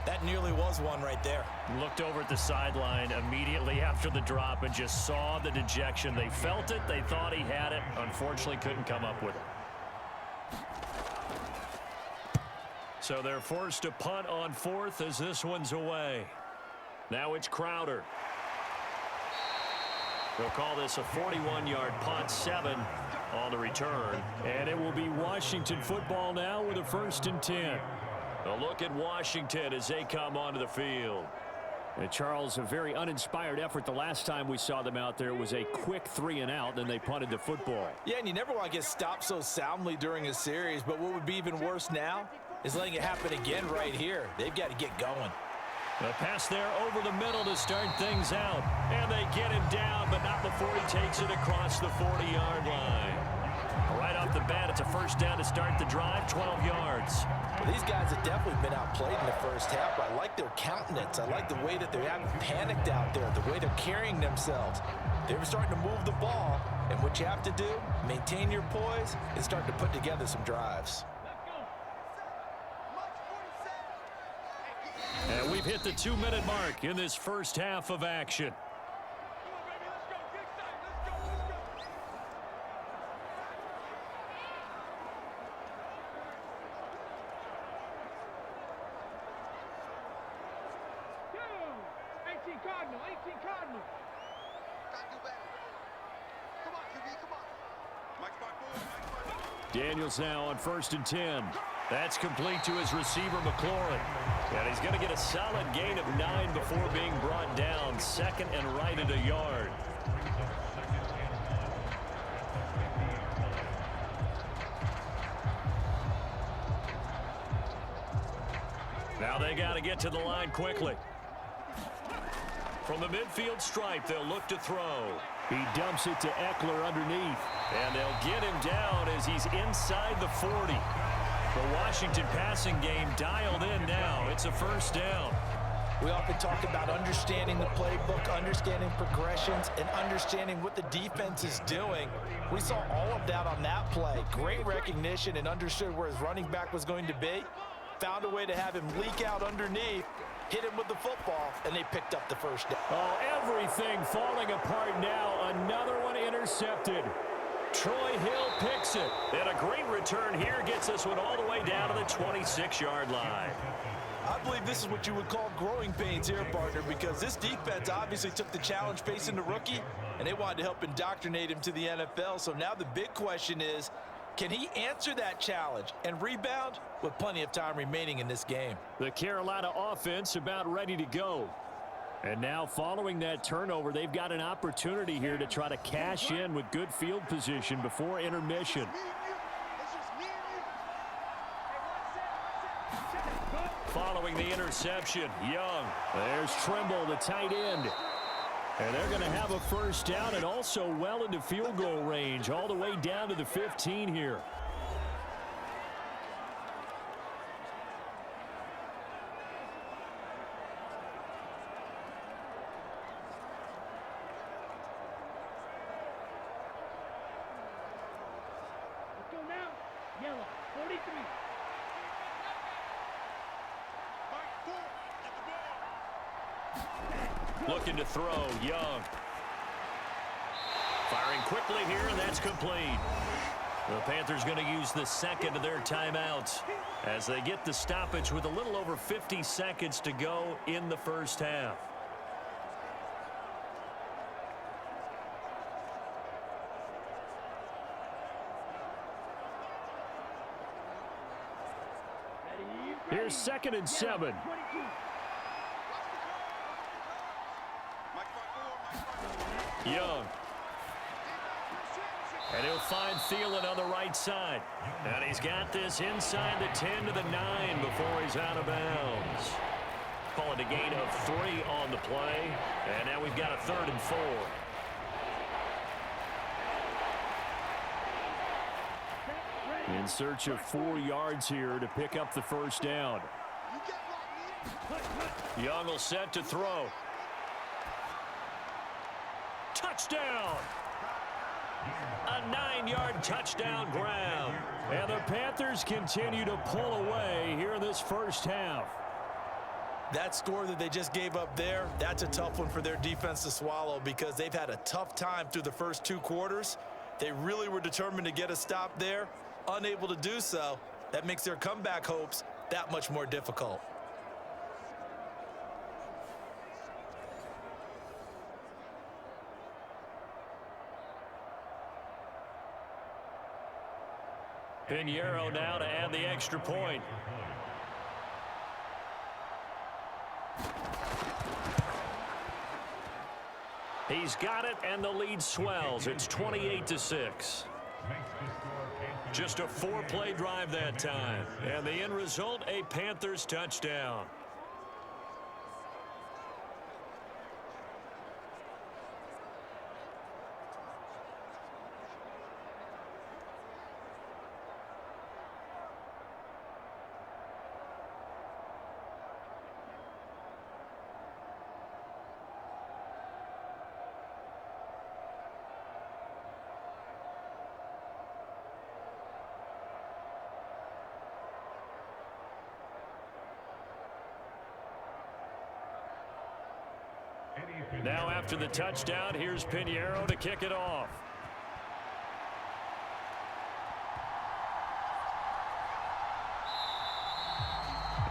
That nearly was one right there. Looked over at the sideline immediately after the drop and just saw the dejection. They felt it. They thought he had it. Unfortunately, couldn't come up with it. So they're forced to punt on 4th as this one's away. Now it's Crowder. They'll call this a 41-yard punt, 7 on the return. And it will be Washington football now with a 1st and 10. A look at Washington as they come onto the field. And Charles, a very uninspired effort the last time we saw them out there. It was a quick 3-and-out, then they punted the football. Yeah, and you never want to get stopped so soundly during a series, but what would be even worse now is letting it happen again right here. They've got to get going. A pass there over the middle to start things out. And they get him down, but not before he takes it across the 40-yard line. Right off the bat, it's a 1st down to start the drive, 12 yards. Well, these guys have definitely been outplayed in the first half. I like their countenance. I like the way that they're having panicked out there, the way they're carrying themselves. They're starting to move the ball, and what you have to do, maintain your poise and start to put together some drives. And we've hit the 2-minute mark in this first half of action. Daniels now on 1st and 10. That's complete to his receiver, McLaurin. And he's going to get a solid gain of 9 before being brought down. 2nd and right at a yard. Now they got to get to the line quickly. From the midfield stripe, they'll look to throw. He dumps it to Eckler underneath. And they'll get him down as he's inside the 40. The Washington passing game dialed in now. It's a 1st down. We often talk about understanding the playbook, understanding progressions, and understanding what the defense is doing. We saw all of that on that play. Great recognition and understood where his running back was going to be. Found a way to have him leak out underneath, hit him with the football, and they picked up the 1st down. Oh, everything falling apart now. Another one intercepted. Troy Hill picks it. And a great return here gets this one all the way down to the 26-yard line. I believe this is what you would call growing pains here, partner, because this defense obviously took the challenge facing the rookie, and they wanted to help indoctrinate him to the NFL. So now the big question is, can he answer that challenge and rebound with plenty of time remaining in this game? The Carolina offense about ready to go. And now following that turnover, they've got an opportunity here to try to cash in with good field position before intermission. Following the interception, Young. There's Trimble, the tight end. And they're going to have a 1st down and also well into field goal range, all the way down to the 15 here. Yellow, 43. Looking to throw, Young. Firing quickly here, and that's complete. The Panthers going to use the 2nd of their timeouts as they get the stoppage with a little over 50 seconds to go in the first half. Here's 2nd and 7. Young. And he'll find Thielen on the right side. And he's got this inside the 10 to the 9 before he's out of bounds. Calling a gain of 3 on the play. And now we've got a 3rd and 4. In search of 4 yards here to pick up the 1st down. Young will set to throw. Touchdown! A 9-yard touchdown grab. And the Panthers continue to pull away here in this first half. That score that they just gave up there, that's a tough one for their defense to swallow because they've had a tough time through the first 2 quarters. They really were determined to get a stop there, unable to do so. That makes their comeback hopes that much more difficult. Pinheiro now to add the extra point. He's got it, and the lead swells. It's 28-6. Just a 4-play drive that time. And the end result, a Panthers touchdown. Now after the touchdown, here's Pinheiro to kick it off.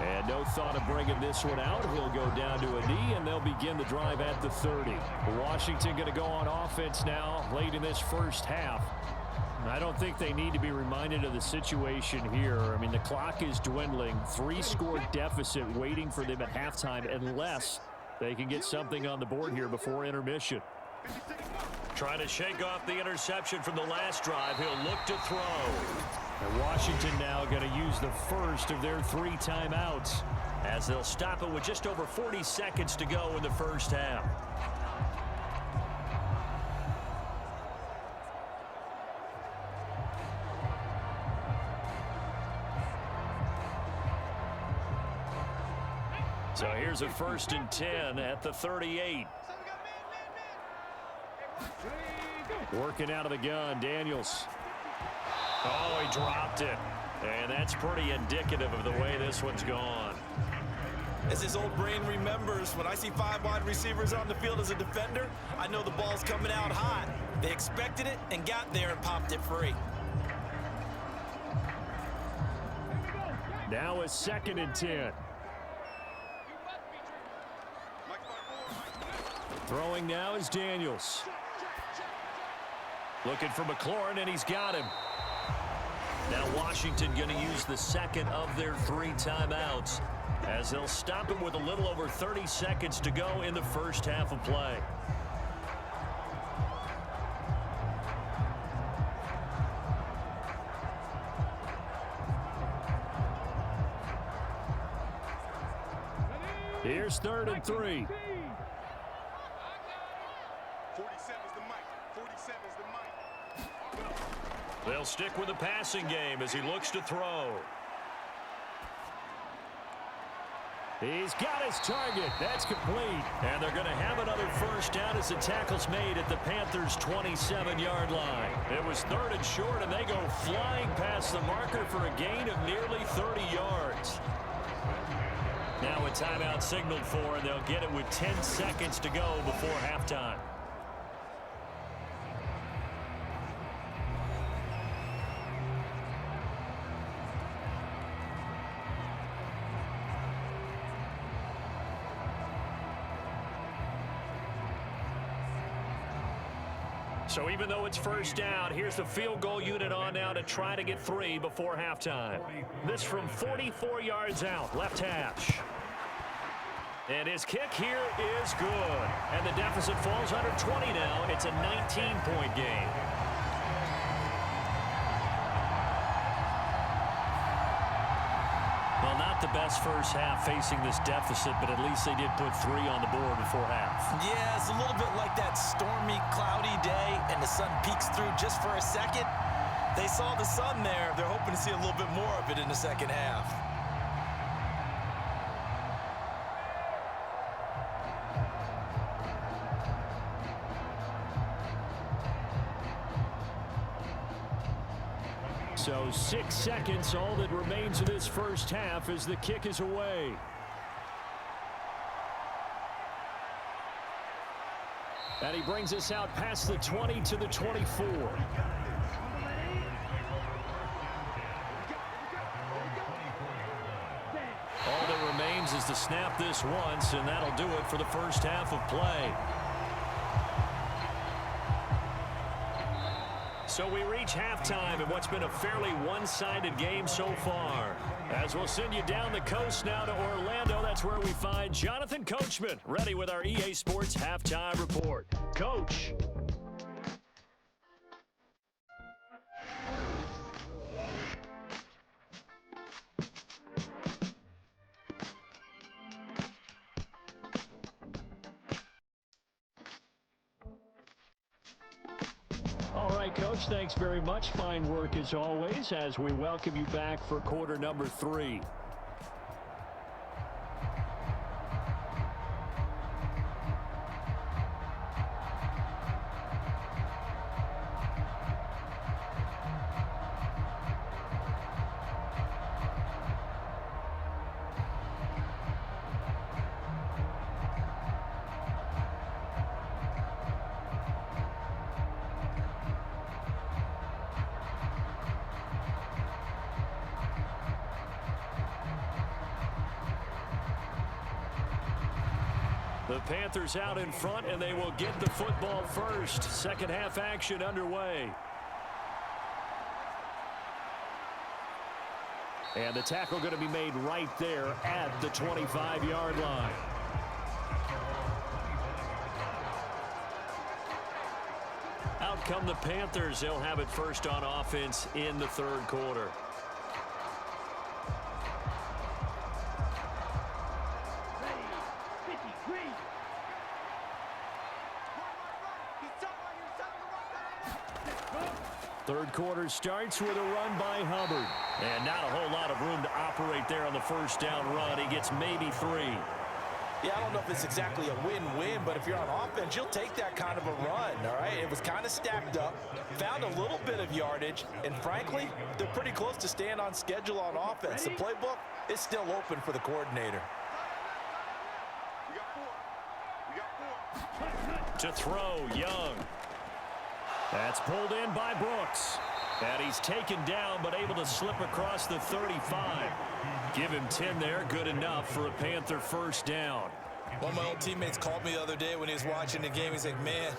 And no thought of bringing this one out. He'll go down to a knee, and they'll begin the drive at the 30. Washington going to go on offense now late in this first half. I don't think they need to be reminded of the situation here. I mean, the clock is dwindling. 3-score deficit waiting for them at halftime unless they can get something on the board here before intermission. Trying to shake off the interception from the last drive. He'll look to throw. And Washington now going to use the first of their 3 timeouts as they'll stop it with just over 40 seconds to go in the first half. So here's a 1st and 10 at the 38. Working out of the gun, Daniels. Oh, he dropped it. And that's pretty indicative of the way this one's gone. As his old brain remembers, when I see 5 wide receivers on the field as a defender, I know the ball's coming out hot. They expected it and got there and popped it free. Now a 2nd and 10. Throwing now is Daniels. Looking for McLaurin, and he's got him. Now Washington going to use the 2nd of their 3 timeouts as they'll stop him with a little over 30 seconds to go in the first half of play. Here's 3rd and 3. 47's the mic. 47's the mic. They'll stick with the passing game as he looks to throw. He's got his target. That's complete. And they're going to have another first down as the tackle's made at the Panthers' 27-yard line. It was 3rd and short, and they go flying past the marker for a gain of nearly 30 yards. Now a timeout signaled for, and they'll get it with 10 seconds to go before halftime. So even though it's first down, here's the field goal unit on now to try to get 3 before halftime. This from 44 yards out, left hash. And his kick here is good. And the deficit falls under 20 now. It's a 19-point game. Well, not the best first half facing this deficit, but at least they did put 3 on the board before half. Yeah, it's a little bit like that stormy, cloudy day, and the sun peeks through just for a second. They saw the sun there. They're hoping to see a little bit more of it in the second half. So 6 seconds, all that remains of this first half as the kick is away. And he brings us out past the 20 to the 24. All that remains is to snap this once, and that'll do it for the first half of play. So we reach halftime in what's been a fairly one-sided game so far. As we'll send you down the coast now to Orlando, that's where we find Jonathan Coachman, ready with our EA Sports Halftime Report. Coach. All right, Coach, thanks very much. Fine work as always as we welcome you back for quarter number 3. The Panthers out in front, and they will get the football first. Second half action underway. And the tackle going to be made right there at the 25-yard line. Out come the Panthers. They'll have it first on offense in the third quarter. Third quarter starts with a run by Hubbard. And not a whole lot of room to operate there on the first down run. He gets maybe 3. Yeah, I don't know if it's exactly a win-win, but if you're on offense, you'll take that kind of a run, all right? It was kind of stacked up, found a little bit of yardage, and frankly, they're pretty close to staying on schedule on offense. The playbook is still open for the coordinator. To throw, Young. That's pulled in by Brooks. And he's taken down, but able to slip across the 35. Give him 10 there, good enough for a Panther first down. One of my old teammates called me the other day when he was watching the game. He's like, man,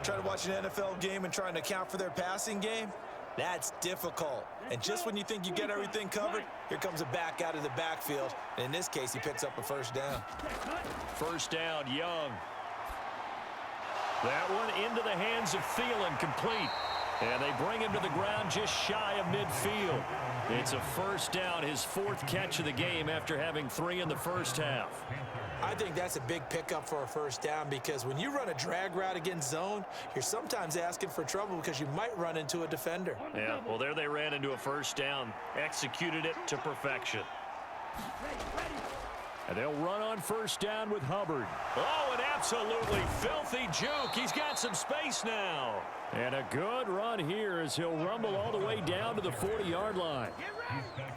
trying to watch an NFL game and trying to account for their passing game, that's difficult. And just when you think you get everything covered, here comes a back out of the backfield. And in this case, he picks up a first down. First down, Young. That one into the hands of Thielen, complete. And they bring him to the ground just shy of midfield. It's a first down, his 4th catch of the game after having 3 in the first half. I think that's a big pickup for a first down because when you run a drag route against zone, you're sometimes asking for trouble because you might run into a defender. Yeah, well, there they ran into a first down, executed it to perfection. And they'll run on first down with Hubbard. Oh, an absolutely filthy juke. He's got some space now. And a good run here as he'll rumble all the way down to the 40-yard line.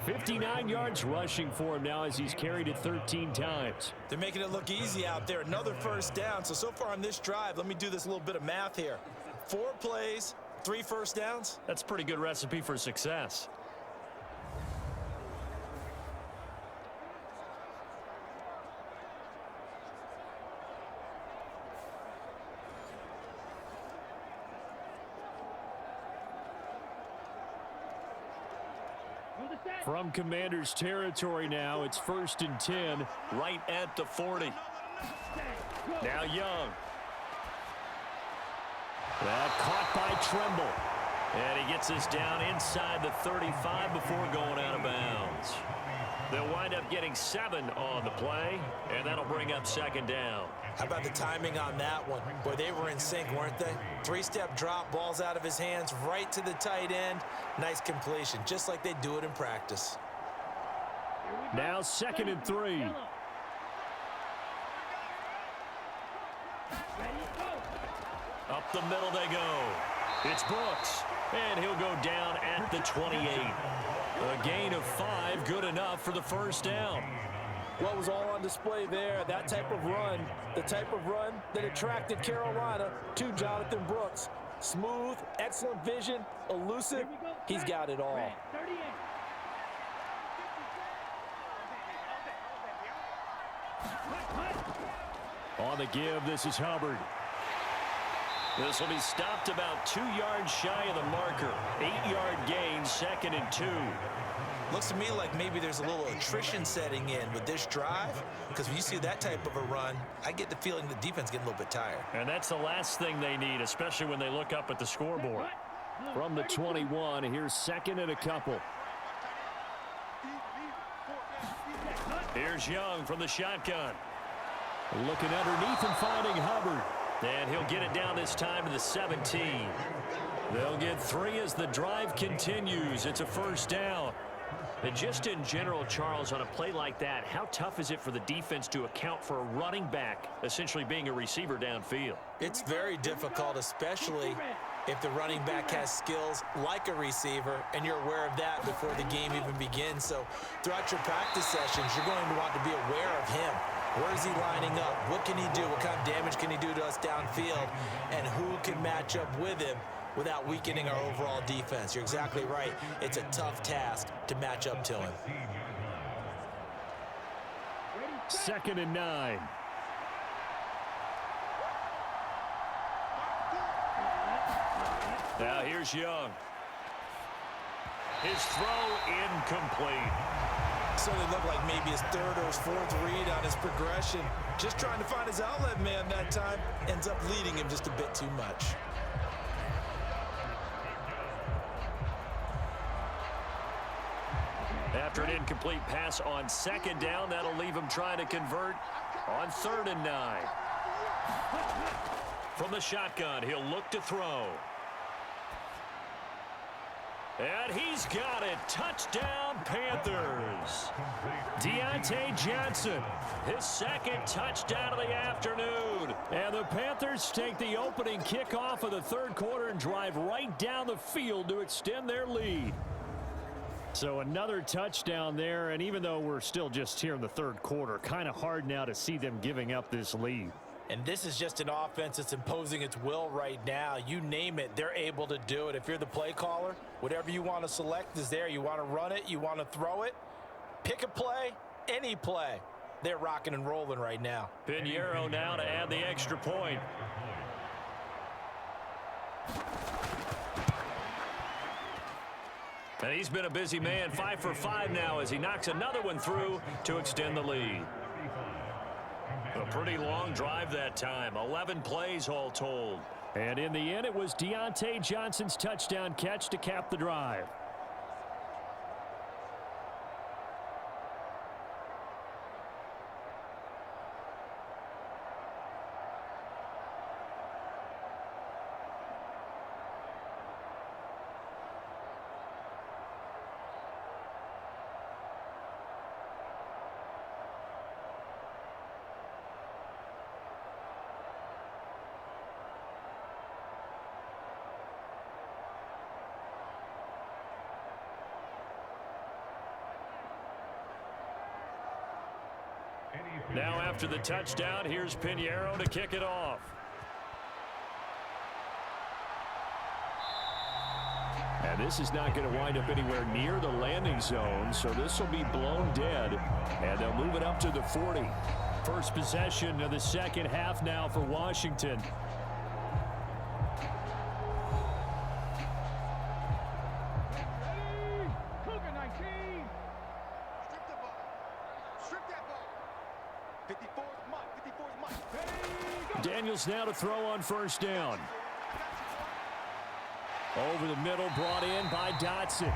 59 yards rushing for him now as he's carried it 13 times. They're making it look easy out there. Another first down. So far on this drive, let me do this little bit of math here. 4 plays, 3 first downs. That's a pretty good recipe for success. From Commander's territory now, it's 1st and 10, right at the 40. Now Young. That caught by Tremble. And he gets us down inside the 35 before going out of bounds. They'll wind up getting 7 on the play, and that'll bring up 2nd down. How about the timing on that one? Boy, they were in sync, weren't they? 3-step drop, balls out of his hands, right to the tight end. Nice completion, just like they do it in practice. Now 2nd and 3. Up the middle they go. It's Brooks, and he'll go down at the 28. A gain of 5, good enough for the first down. What was all on display there, that type of run, the type of run that attracted Carolina to Jonathan Brooks. Smooth, excellent vision, elusive, he's got it all. On the give, this is Hubbard. This will be stopped about 2 yards shy of the marker. 8-yard gain, 2nd and 2. Looks to me like maybe there's a little attrition setting in with this drive, because when you see that type of a run, I get the feeling the defense getting a little bit tired. And that's the last thing they need, especially when they look up at the scoreboard. From the 21, here's 2nd and a couple. Here's Young from the shotgun. Looking underneath and finding Hubbard. And he'll get it down this time to the 17. They'll get 3 as the drive continues. It's a first down. And just in general, Charles, on a play like that, how tough is it for the defense to account for a running back essentially being a receiver downfield? It's very difficult, especially if the running back has skills like a receiver, and you're aware of that before the game even begins. So throughout your practice sessions, you're going to want to be aware of him. Where is he lining up? What can he do? What kind of damage can he do to us downfield? And who can match up with him without weakening our overall defense? You're exactly right. It's a tough task to match up to him. 2nd and 9. Now here's Young. His throw incomplete. So it looked like maybe his 3rd or his 4th read on his progression. Just trying to find his outlet man that time. Ends up leading him just a bit too much. After an incomplete pass on 2nd down, that'll leave him trying to convert on 3rd and 9. From the shotgun, he'll look to throw. And he's got it. Touchdown, Panthers. Deontay Johnson, his 2nd touchdown of the afternoon. And the Panthers take the opening kickoff of the 3rd quarter and drive right down the field to extend their lead. So another touchdown there, and even though we're still just here in the 3rd quarter, kind of hard now to see them giving up this lead. And this is just an offense that's imposing its will right now. You name it, they're able to do it. If you're the play caller, whatever you want to select is there. You want to run it, you want to throw it, pick a play, any play. They're rocking and rolling right now. Pinheiro now to add the extra point. And he's been a busy man, 5 for 5 now as he knocks another one through to extend the lead. A pretty long drive that time, 11 plays all told. And in the end, it was Deontay Johnson's touchdown catch to cap the drive. Now after the touchdown, here's Pinheiro to kick it off. And this is not going to wind up anywhere near the landing zone, so this will be blown dead. And they'll move it up to the 40. First possession of the 2nd half now for Washington. Daniels now to throw on 1st down. Over the middle, brought in by Dotson.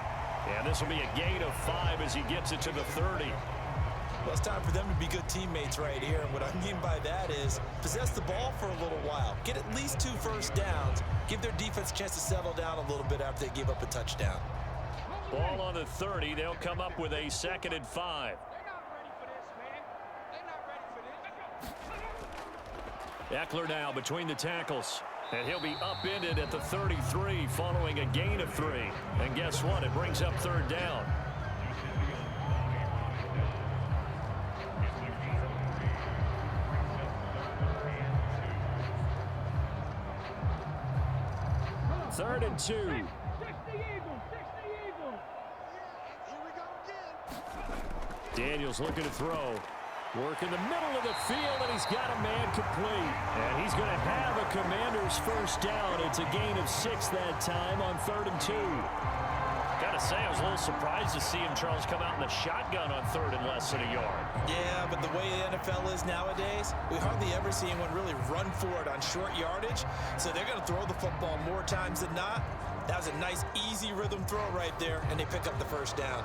And this will be a gain of 5 as he gets it to the 30. Well, it's time for them to be good teammates right here. And what I mean by that is possess the ball for a little while. Get at least 2 first downs. Give their defense a chance to settle down a little bit after they give up a touchdown. Ball on the 30. They'll come up with a 2nd and 5. Eckler now between the tackles. And he'll be upended at the 33 following a gain of 3. And guess what? It brings up 3rd down. Third and 2. Daniels looking to throw. Work in the middle of the field, and he's got a man complete. And he's going to have a Commanders first down. It's a gain of 6 that time on 3rd and 2. Got to say, I was a little surprised to see him, Charles, come out in the shotgun on 3rd and less than a yard. Yeah, but the way the NFL is nowadays, we hardly ever see anyone really run for it on short yardage. So they're going to throw the football more times than not. That was a nice, easy rhythm throw right there, and they pick up the first down.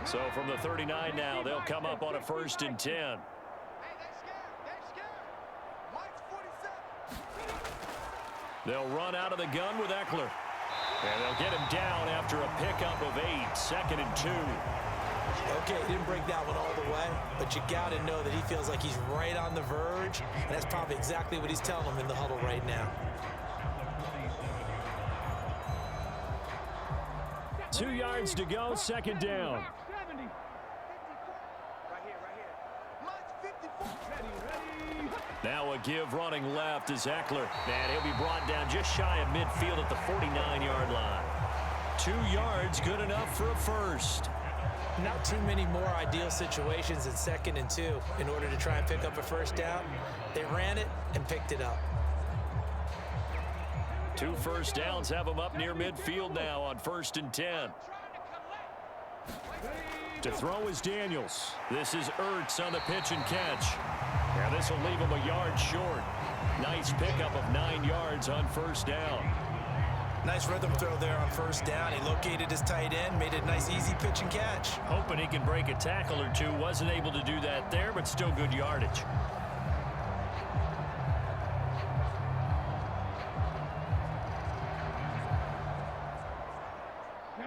So from the 39 now, they'll come up on a 1st and 10. They'll run out of the gun with Eckler. And they'll get him down after a pickup of 8, 2nd and 2. Okay, didn't break that one all the way, but you got to know that he feels like he's right on the verge, and that's probably exactly what he's telling him in the huddle right now. 2 yards to go, 2nd down. Now a give running left is Eckler. And he'll be brought down just shy of midfield at the 49-yard line. 2 yards, good enough for a first. Not too many more ideal situations in 2nd and 2 in order to try and pick up a first down. They ran it and picked it up. 2 first downs have them up near midfield now on 1st and 10. To throw is Daniels. This is Ertz on the pitch and catch. Now this will leave him a yard short. Nice pickup of 9 yards on 1st down. Nice rhythm throw there on 1st down. He located his tight end, made it a nice easy pitch and catch. Hoping he can break a tackle or two. Wasn't able to do that there, but still good yardage.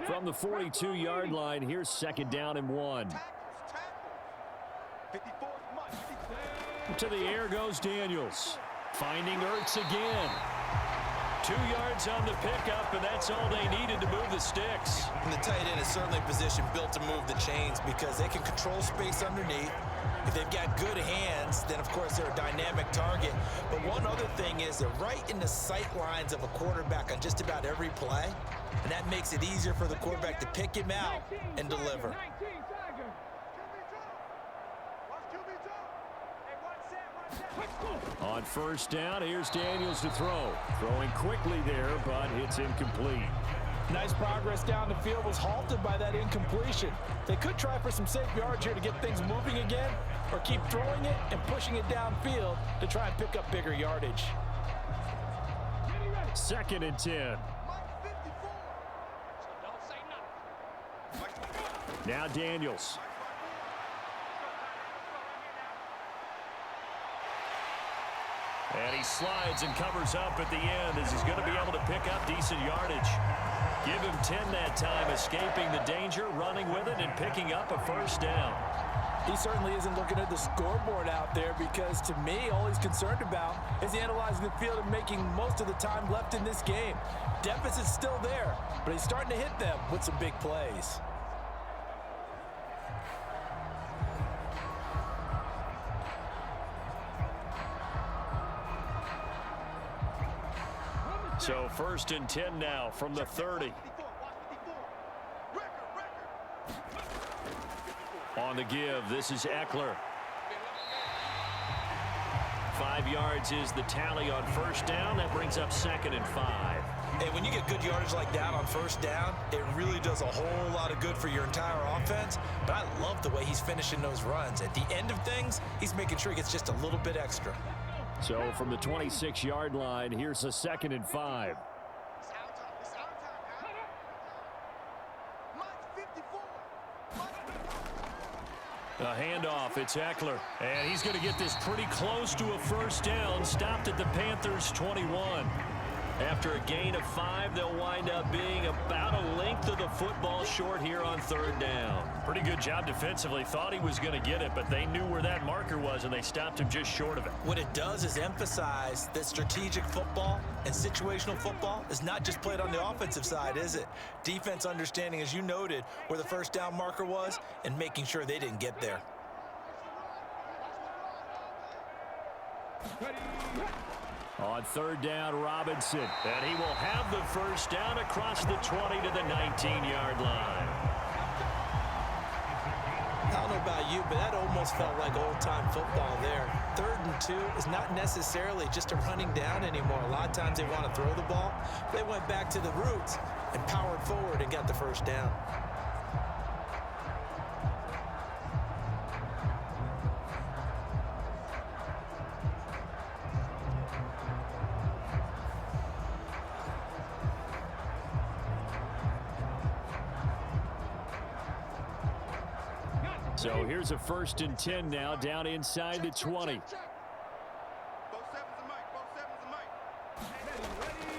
From the 42-yard line, here's 2nd down and 1. To the air goes Daniels. Finding Ertz again. 2 yards on the pickup, and that's all they needed to move the sticks. And the tight end is certainly a position built to move the chains because they can control space underneath. If they've got good hands, then, of course, they're a dynamic target. But one other thing is they're right in the sight lines of a quarterback on just about every play, and that makes it easier for the quarterback to pick him out and deliver. On 1st down, here's Daniels to throw. Throwing quickly there, but it's incomplete. Nice progress down the field was halted by that incompletion. They could try for some safe yards here to get things moving again, or keep throwing it and pushing it downfield to try and pick up bigger yardage. 2nd and 10. Now Daniels. And he slides and covers up at the end as he's going to be able to pick up decent yardage. Give him 10 that time, escaping the danger, running with it, and picking up a 1st down. He certainly isn't looking at the scoreboard out there because, to me, all he's concerned about is analyzing the field and making most of the time left in this game. Deficit's still there, but he's starting to hit them with some big plays. So 1st and 10 now from the 30. On the give, this is Eckler. 5 yards is the tally on 1st down. That brings up 2nd and 5. Hey, when you get good yardage like that on 1st down, it really does a whole lot of good for your entire offense. But I love the way he's finishing those runs. At the end of things, he's making sure he gets just a little bit extra. So from the 26-yard line, here's a 2nd and 5. A handoff, it's Eckler. And he's going to get this pretty close to a 1st down. Stopped at the Panthers' 21. After a gain of 5, they'll wind up being about a length of the football short here on 3rd down. Pretty good job defensively. Thought he was going to get it, but they knew where that marker was, and they stopped him just short of it. What it does is emphasize that strategic football and situational football is not just played on the offensive side, is it? Defense understanding, as you noted, where the 1st down marker was and making sure they didn't get there. On 3rd down, Robinson. And he will have the 1st down across the 20 to the 19-yard line. I don't know about you, but that almost felt like old-time football there. 3rd and 2 is not necessarily just a running down anymore. A lot of times they want to throw the ball. They went back to the roots and powered forward and got the 1st down. So here's a 1st and 10 now, down inside the 20.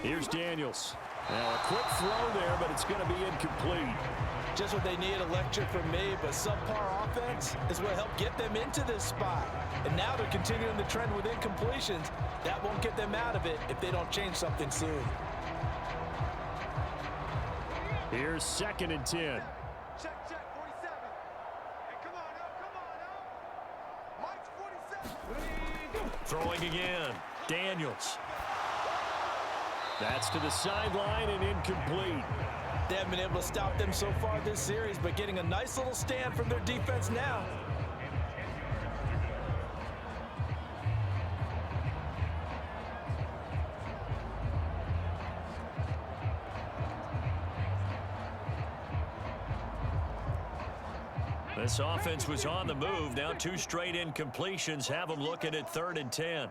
Here's Daniels. Now a quick throw there, but it's going to be incomplete. Just what they need, electric from me, but subpar offense is what helped get them into this spot. And now they're continuing the trend with incompletions. That won't get them out of it if they don't change something soon. Here's 2nd and 10. Check, 47. Hey, come on now. Mike's 47. Throwing again. Daniels. That's to the sideline and incomplete. They haven't been able to stop them so far this series, but getting a nice little stand from their defense now. This offense was on the move. Now 2 straight incompletions have them looking at 3rd and 10.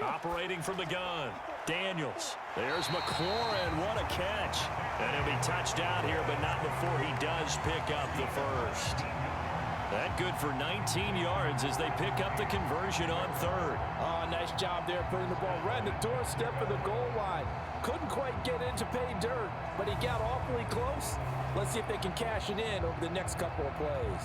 Operating from the gun. Daniels. There's McLaurin. What a catch. And he'll be touched out here, but not before he does pick up the 1st. That good for 19 yards as they pick up the conversion on 3rd. Oh, nice job there putting the ball right in the doorstep of the goal line. Couldn't quite get in to pay dirt, but he got awfully close. Let's see if they can cash it in over the next couple of plays.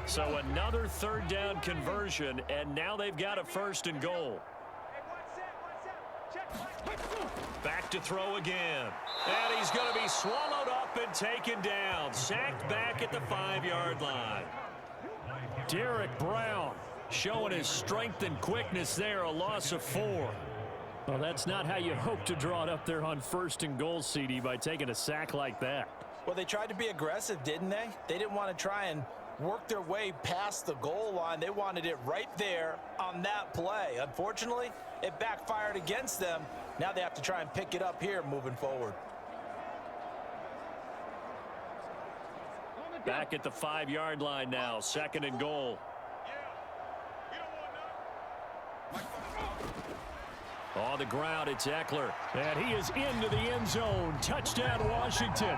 So another 3rd down conversion, and now they've got a 1st and goal. Back to throw again. And he's going to be swallowed up and taken down. Sacked back at the 5-yard line. Derek Brown showing his strength and quickness there, a loss of 4. Well, that's not how you hope to draw it up there on 1st and goal, CD, by taking a sack like that. Well, they tried to be aggressive, didn't they? They didn't want to try and work their way past the goal line. They wanted it right there on that play. Unfortunately, it backfired against them. Now they have to try and pick it up here moving forward. Back at the 5-yard line now, 2nd and goal. On the ground, it's Eckler. And he is into the end zone. Touchdown, Washington.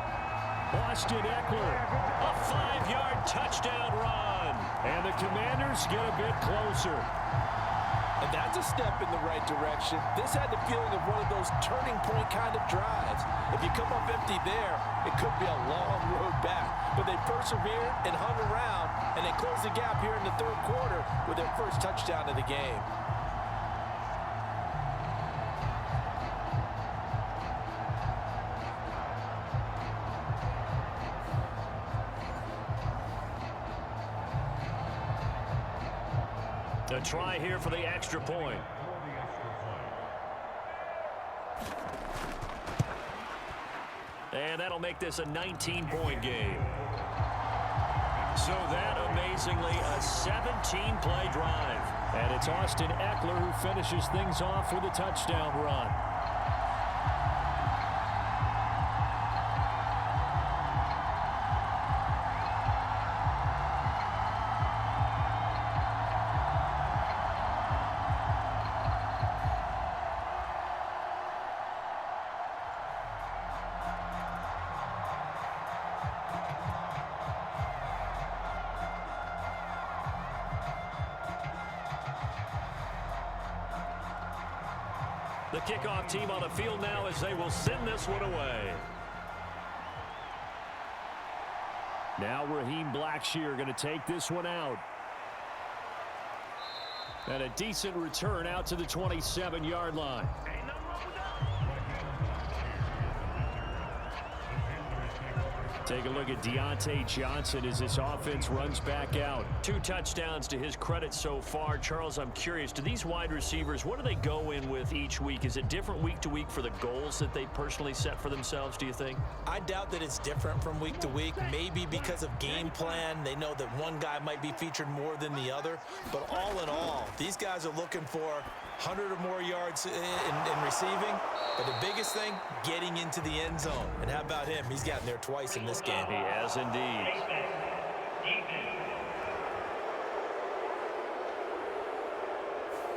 Austin Eckler. A 5-yard touchdown run. And the Commanders get a bit closer. And that's a step in the right direction. This had the feeling of one of those turning point kind of drives. If you come up empty there, it could be a long road back. But they persevered and hung around, and they closed the gap here in the 3rd quarter with their 1st touchdown of the game. A try here for the extra point. And that'll make this a 19-point game. So that, amazingly, a 17-play drive. And it's Austin Eckler who finishes things off with a touchdown run. The kickoff team on the field now as they will send this one away. Now Raheem Blackshear going to take this one out. And a decent return out to the 27-yard line. Take a look at Deontay Johnson as this offense runs back out. 2 touchdowns to his credit so far. Charles, I'm curious, do these wide receivers, what do they go in with each week? Is it different week to week for the goals that they personally set for themselves, do you think? I doubt that it's different from week to week. Maybe because of game plan, they know that one guy might be featured more than the other. But all in all, these guys are looking for 100 or more yards in receiving. But the biggest thing, getting into the end zone. And how about him? He's gotten there twice in this game. He has indeed.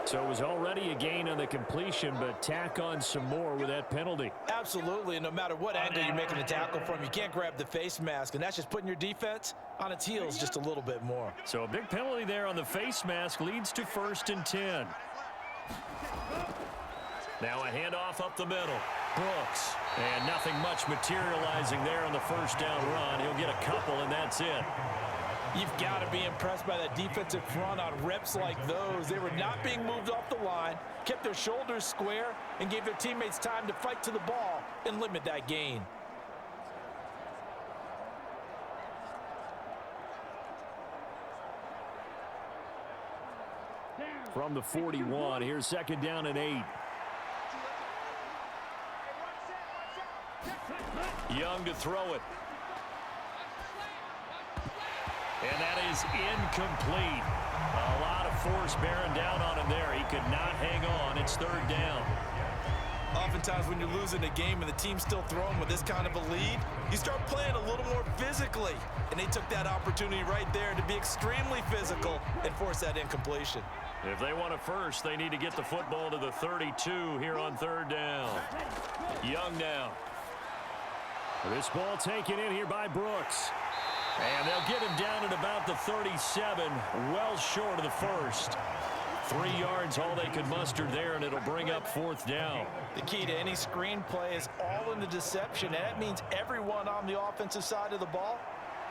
So it was already a gain on the completion, but tack on some more with that penalty. Absolutely, and no matter what angle you're making a tackle from, you can't grab the face mask, and that's just putting your defense on its heels just a little bit more. So a big penalty there on the face mask leads to 1st and 10. Now a handoff up the middle. Brooks. And nothing much materializing there on the first down run. He'll get a couple, and that's it. You've got to be impressed by that defensive front on reps like those. They were not being moved off the line, kept their shoulders square, and gave their teammates time to fight to the ball and limit that gain. From the 41, here's 2nd down and 8. Young to throw it. And that is incomplete. A lot of force bearing down on him there. He could not hang on. It's 3rd down. Oftentimes when you're losing a game and the team's still throwing with this kind of a lead, you start playing a little more physically. And they took that opportunity right there to be extremely physical and force that incompletion. If they want a first, they need to get the football to the 32 here on 3rd down. Young now. This ball taken in here by Brooks. And they'll get him down at about the 37, well short of the first. 3 yards, all they could muster there, and it'll bring up 4th down. The key to any screenplay is all in the deception, and that means everyone on the offensive side of the ball.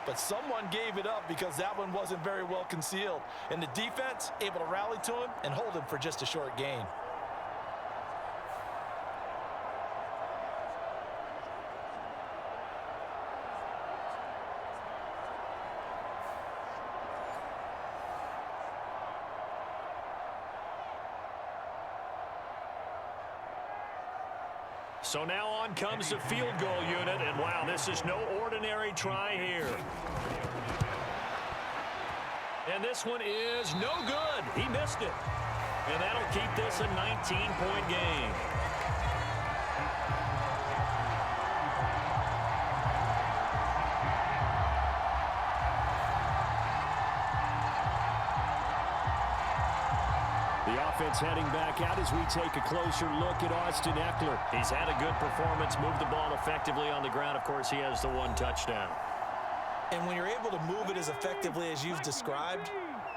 But someone gave it up because that one wasn't very well concealed. And the defense able to rally to him and hold him for just a short gain. So now on comes the field goal unit, and wow, this is no ordinary try here. And this one is no good. He missed it. And that'll keep this a 19-point game. The offense heading back out as we take a closer look at Austin Eckler. He's had a good performance, moved the ball effectively on the ground. Of course, he has the 1 touchdown. And when you're able to move it as effectively as you've described,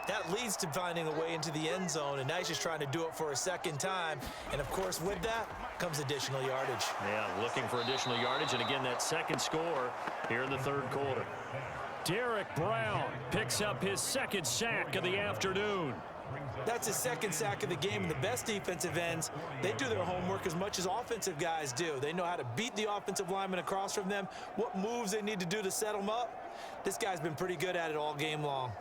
that leads to finding a way into the end zone, and now he's just trying to do it for a 2nd time. And, of course, with that comes additional yardage. Yeah, looking for additional yardage, and again, that 2nd score here in the 3rd quarter. Derek Brown picks up his 2nd sack of the afternoon. That's his 2nd sack of the game, and the best defensive ends, they do their homework as much as offensive guys do. They know how to beat the offensive lineman across from them, what moves they need to do to set them up. This guy's been pretty good at it all game long.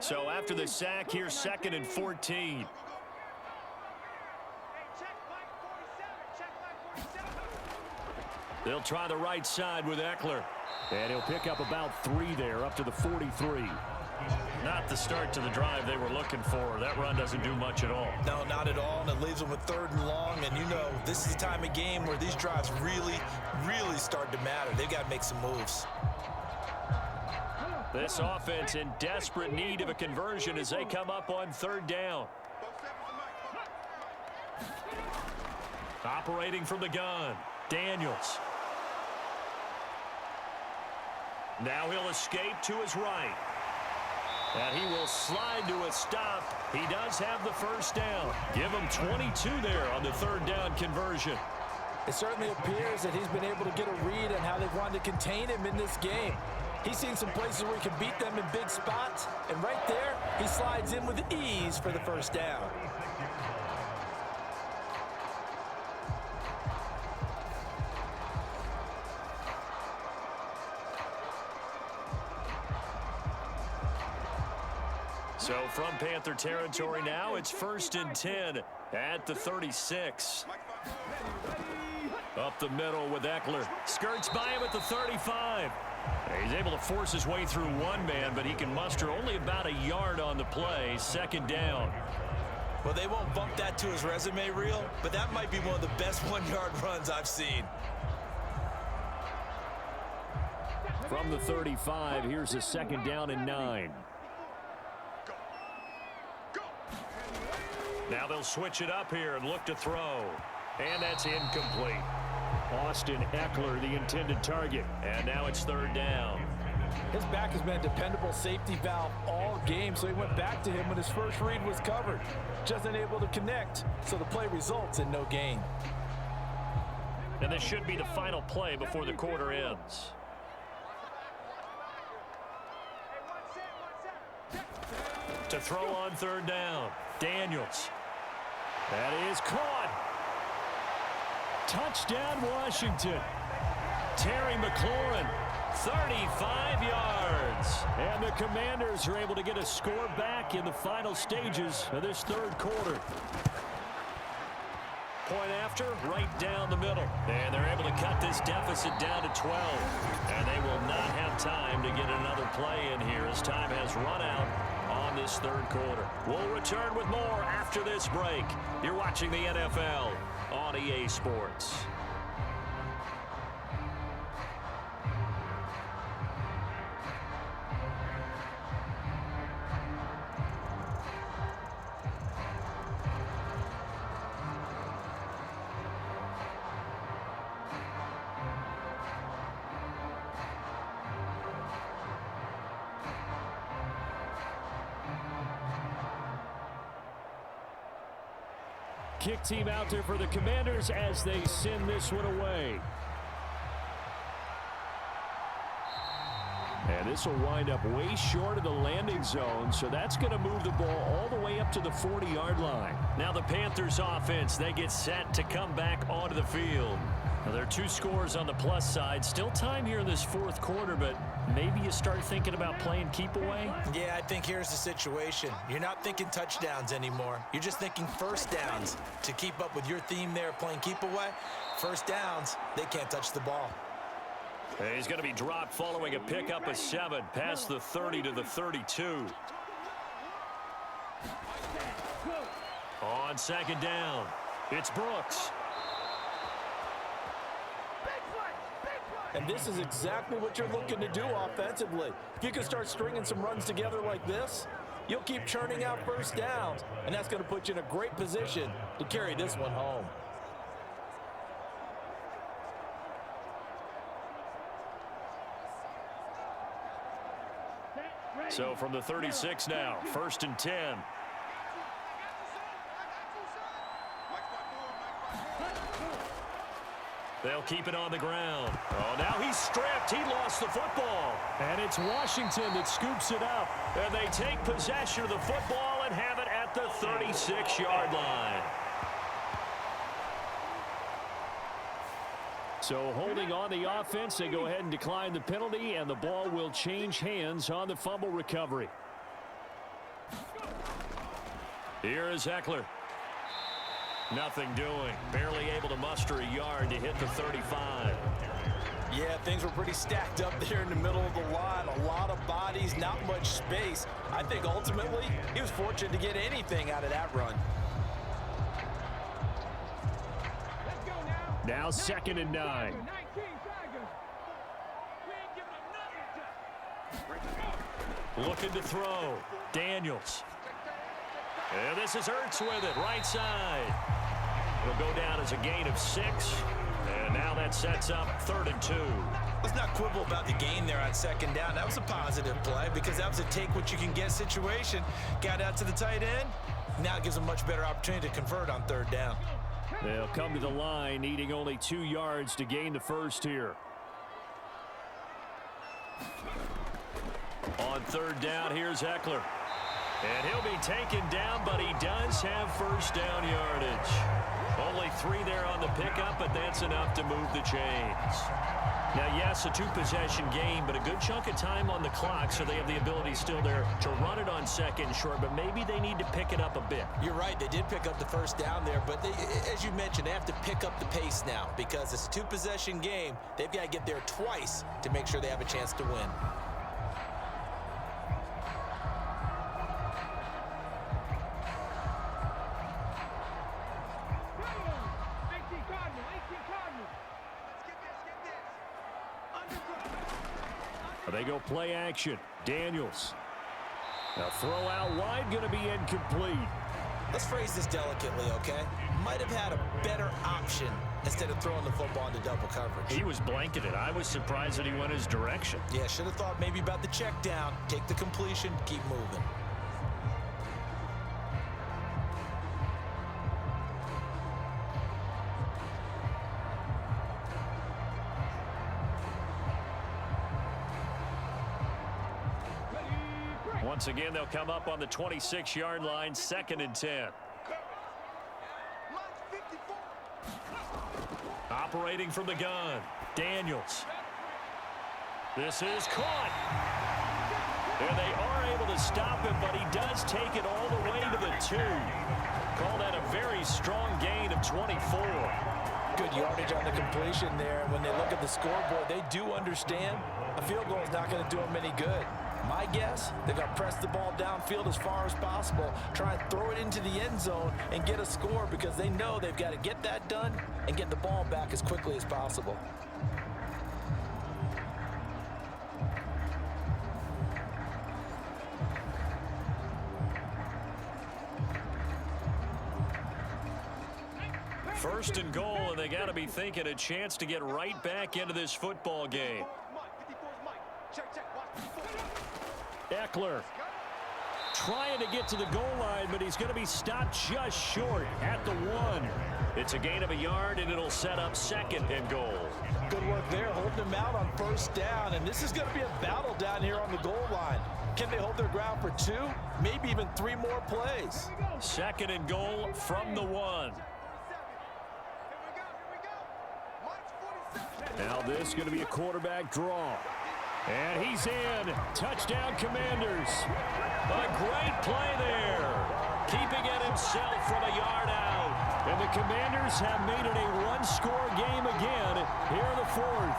So after the sack, here's 2nd and 14. They'll try the right side with Eckler. And he'll pick up about 3 there, up to the 43. Not the start to the drive they were looking for. That run doesn't do much at all. No, not at all, and it leaves them with 3rd and long. And you know, this is the time of game where these drives really start to matter. They've got to make some moves. This offense in desperate need of a conversion as they come up on 3rd down. Operating from the gun, Daniels. Now he'll escape to his right. And he will slide to a stop. He does have the 1st down. Give him 22 there on the 3rd down conversion. It certainly appears that he's been able to get a read on how they've wanted to contain him in this game. He's seen some places where he can beat them in big spots. And right there, he slides in with ease for the 1st down. So from Panther territory now, it's 1st and 10 at the 36. Up the middle with Eckler. Skirts by him at the 35. He's able to force his way through one man, but he can muster only about a yard on the play. 2nd down. Well, they won't bump that to his resume reel, but that might be one of the best 1-yard runs I've seen. From the 35, here's a 2nd down and 9. Now they'll switch it up here and look to throw. And that's incomplete. Austin Eckler, the intended target. And now it's 3rd down. His back has been a dependable safety valve all game, so he went back to him when his first read was covered. Just unable to connect, so the play results in no gain. And this should be the final play before the quarter ends. To throw on 3rd down, Daniels. That is caught. Touchdown, Washington. Terry McLaurin, 35 yards. And the Commanders are able to get a score back in the final stages of this 3rd quarter. Point after, right down the middle. And they're able to cut this deficit down to 12. And they will not have time to get another play in here as time has run out on this 3rd quarter. We'll return with more after this break. You're watching the NFL on EA Sports. Kick team out there for the Commanders as they send this one away. And this will wind up way short of the landing zone, so that's going to move the ball all the way up to the 40-yard line. Now the Panthers offense, they get set to come back onto the field. Now there are 2 scores on the plus side. Still time here in this 4th quarter, but maybe you start thinking about playing keep away? Yeah, I think here's the situation. You're not thinking touchdowns anymore. You're just thinking 1st downs. To keep up with your theme there, playing keep away, 1st downs, they can't touch the ball. He's going to be dropped following a pickup of 7 past the 30 to the 32. On 2nd down, it's Brooks. And this is exactly what you're looking to do offensively. If you can start stringing some runs together like this, you'll keep churning out 1st downs, and that's going to put you in a great position to carry this one home. So from the 36 now, 1st and 10. They'll keep it on the ground. Oh, now he's stripped. He lost the football. And it's Washington that scoops it up. And they take possession of the football and have it at the 36-yard line. So holding on the offense, they go ahead and decline the penalty, and the ball will change hands on the fumble recovery. Here is Eckler. Nothing doing. Barely able to muster a yard to hit the 35. Yeah, things were pretty stacked up there in the middle of the line. A lot of bodies, not much space. I think ultimately he was fortunate to get anything out of that run. Let's go now. Now 2nd and 9. 19 Tigers. We ain't giving them nothing. Looking to throw. Daniels. And this is Ertz with it, right side. It'll go down as a gain of 6. And now that sets up 3rd and 2. Let's not quibble about the gain there on 2nd down. That was a positive play because that was a take-what-you-can-get situation. Got out to the tight end. Now it gives them much better opportunity to convert on 3rd down. They'll come to the line, needing only 2 yards to gain the first here. On 3rd down, here's Eckler. And he'll be taken down, but he does have first down yardage. Only 3 there on the pickup, but that's enough to move the chains. Now, yes, a 2-possession game, but a good chunk of time on the clock, so they have the ability still there to run it on 2nd and short, but maybe they need to pick it up a bit. You're right. They did pick up the first down there, but they, as you mentioned, they have to pick up the pace now because it's a 2-possession game. They've got to get there twice to make sure they have a chance to win. They go play action. Daniels. Now throw out wide, going to be incomplete. Let's phrase this delicately, okay? Might have had a better option instead of throwing the football into double coverage. He was blanketed. I was surprised that he went his direction. Yeah, should have thought maybe about the check down, take the completion, keep moving. Once again, they'll come up on the 26-yard line, 2nd and 10. Operating from the gun, Daniels. This is caught. And they are able to stop him, but he does take it all the way to the 2. Call that a very strong gain of 24. Good yardage on the completion there. When they look at the scoreboard, they do understand a field goal is not going to do them any good. My guess, they're going to press the ball downfield as far as possible, try and throw it into the end zone and get a score because they know they've got to get that done and get the ball back as quickly as possible. First and goal, and they got to be thinking a chance to get right back into this football game. Eckler trying to get to the goal line, but he's going to be stopped just short at the 1. It's a gain of a yard, and it'll set up 2nd and goal. Good work there, holding them out on 1st down, and this is going to be a battle down here on the goal line. Can they hold their ground for 2, maybe even 3 more plays? 2nd and goal from the 1. Now this is going to be a quarterback draw. And he's in. Touchdown, Commanders. A great play there. Keeping it himself from a yard out. And the Commanders have made it a one-score game again here in the 4th.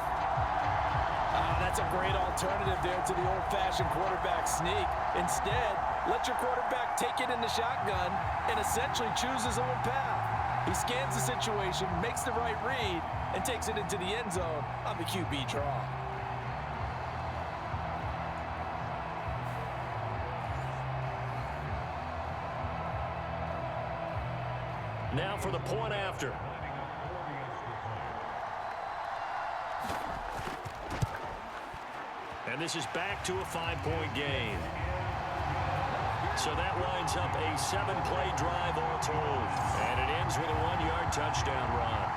That's a great alternative there to the old-fashioned quarterback sneak. Instead, let your quarterback take it in the shotgun and essentially choose his own path. He scans the situation, makes the right read, and takes it into the end zone on the QB draw. Now for the point after. And this is back to a 5-point game. So that lines up a 7-play drive all told. And it ends with a 1-yard touchdown run.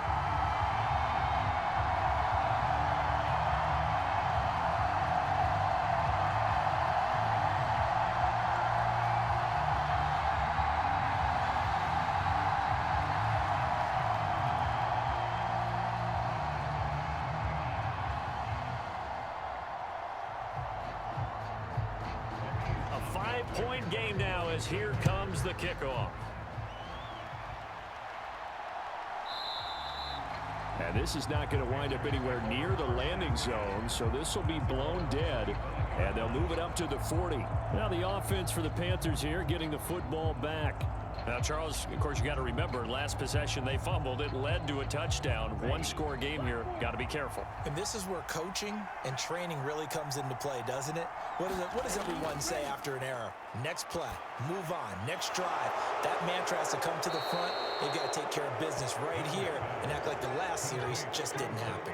Point game now as here comes the kickoff. And this is not going to wind up anywhere near the landing zone, so this will be blown dead, and they'll move it up to the 40. Now the offense for the Panthers here getting the football back. Now, Charles, of course, you got to remember, last possession they fumbled. It led to a touchdown. One-score game here. Got to be careful. And this is where coaching and training really comes into play, doesn't it? What does everyone say after an error? Next play, move on, next drive. That mantra has to come to the front. They've got to take care of business right here and act like the last series just didn't happen.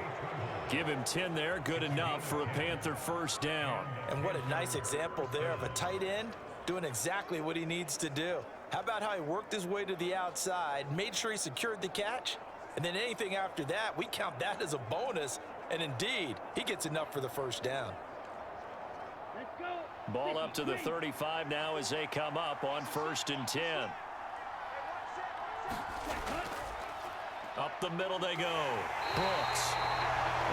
Give him 10 there. Good enough for a Panther first down. And what a nice example there of a tight end doing exactly what he needs to do. How about how he worked his way to the outside, made sure he secured the catch, and then anything after that, we count that as a bonus. And indeed, he gets enough for the first down. Let's go. Ball up to the 35 now as they come up on 1st and 10. Up the middle they go. Brooks.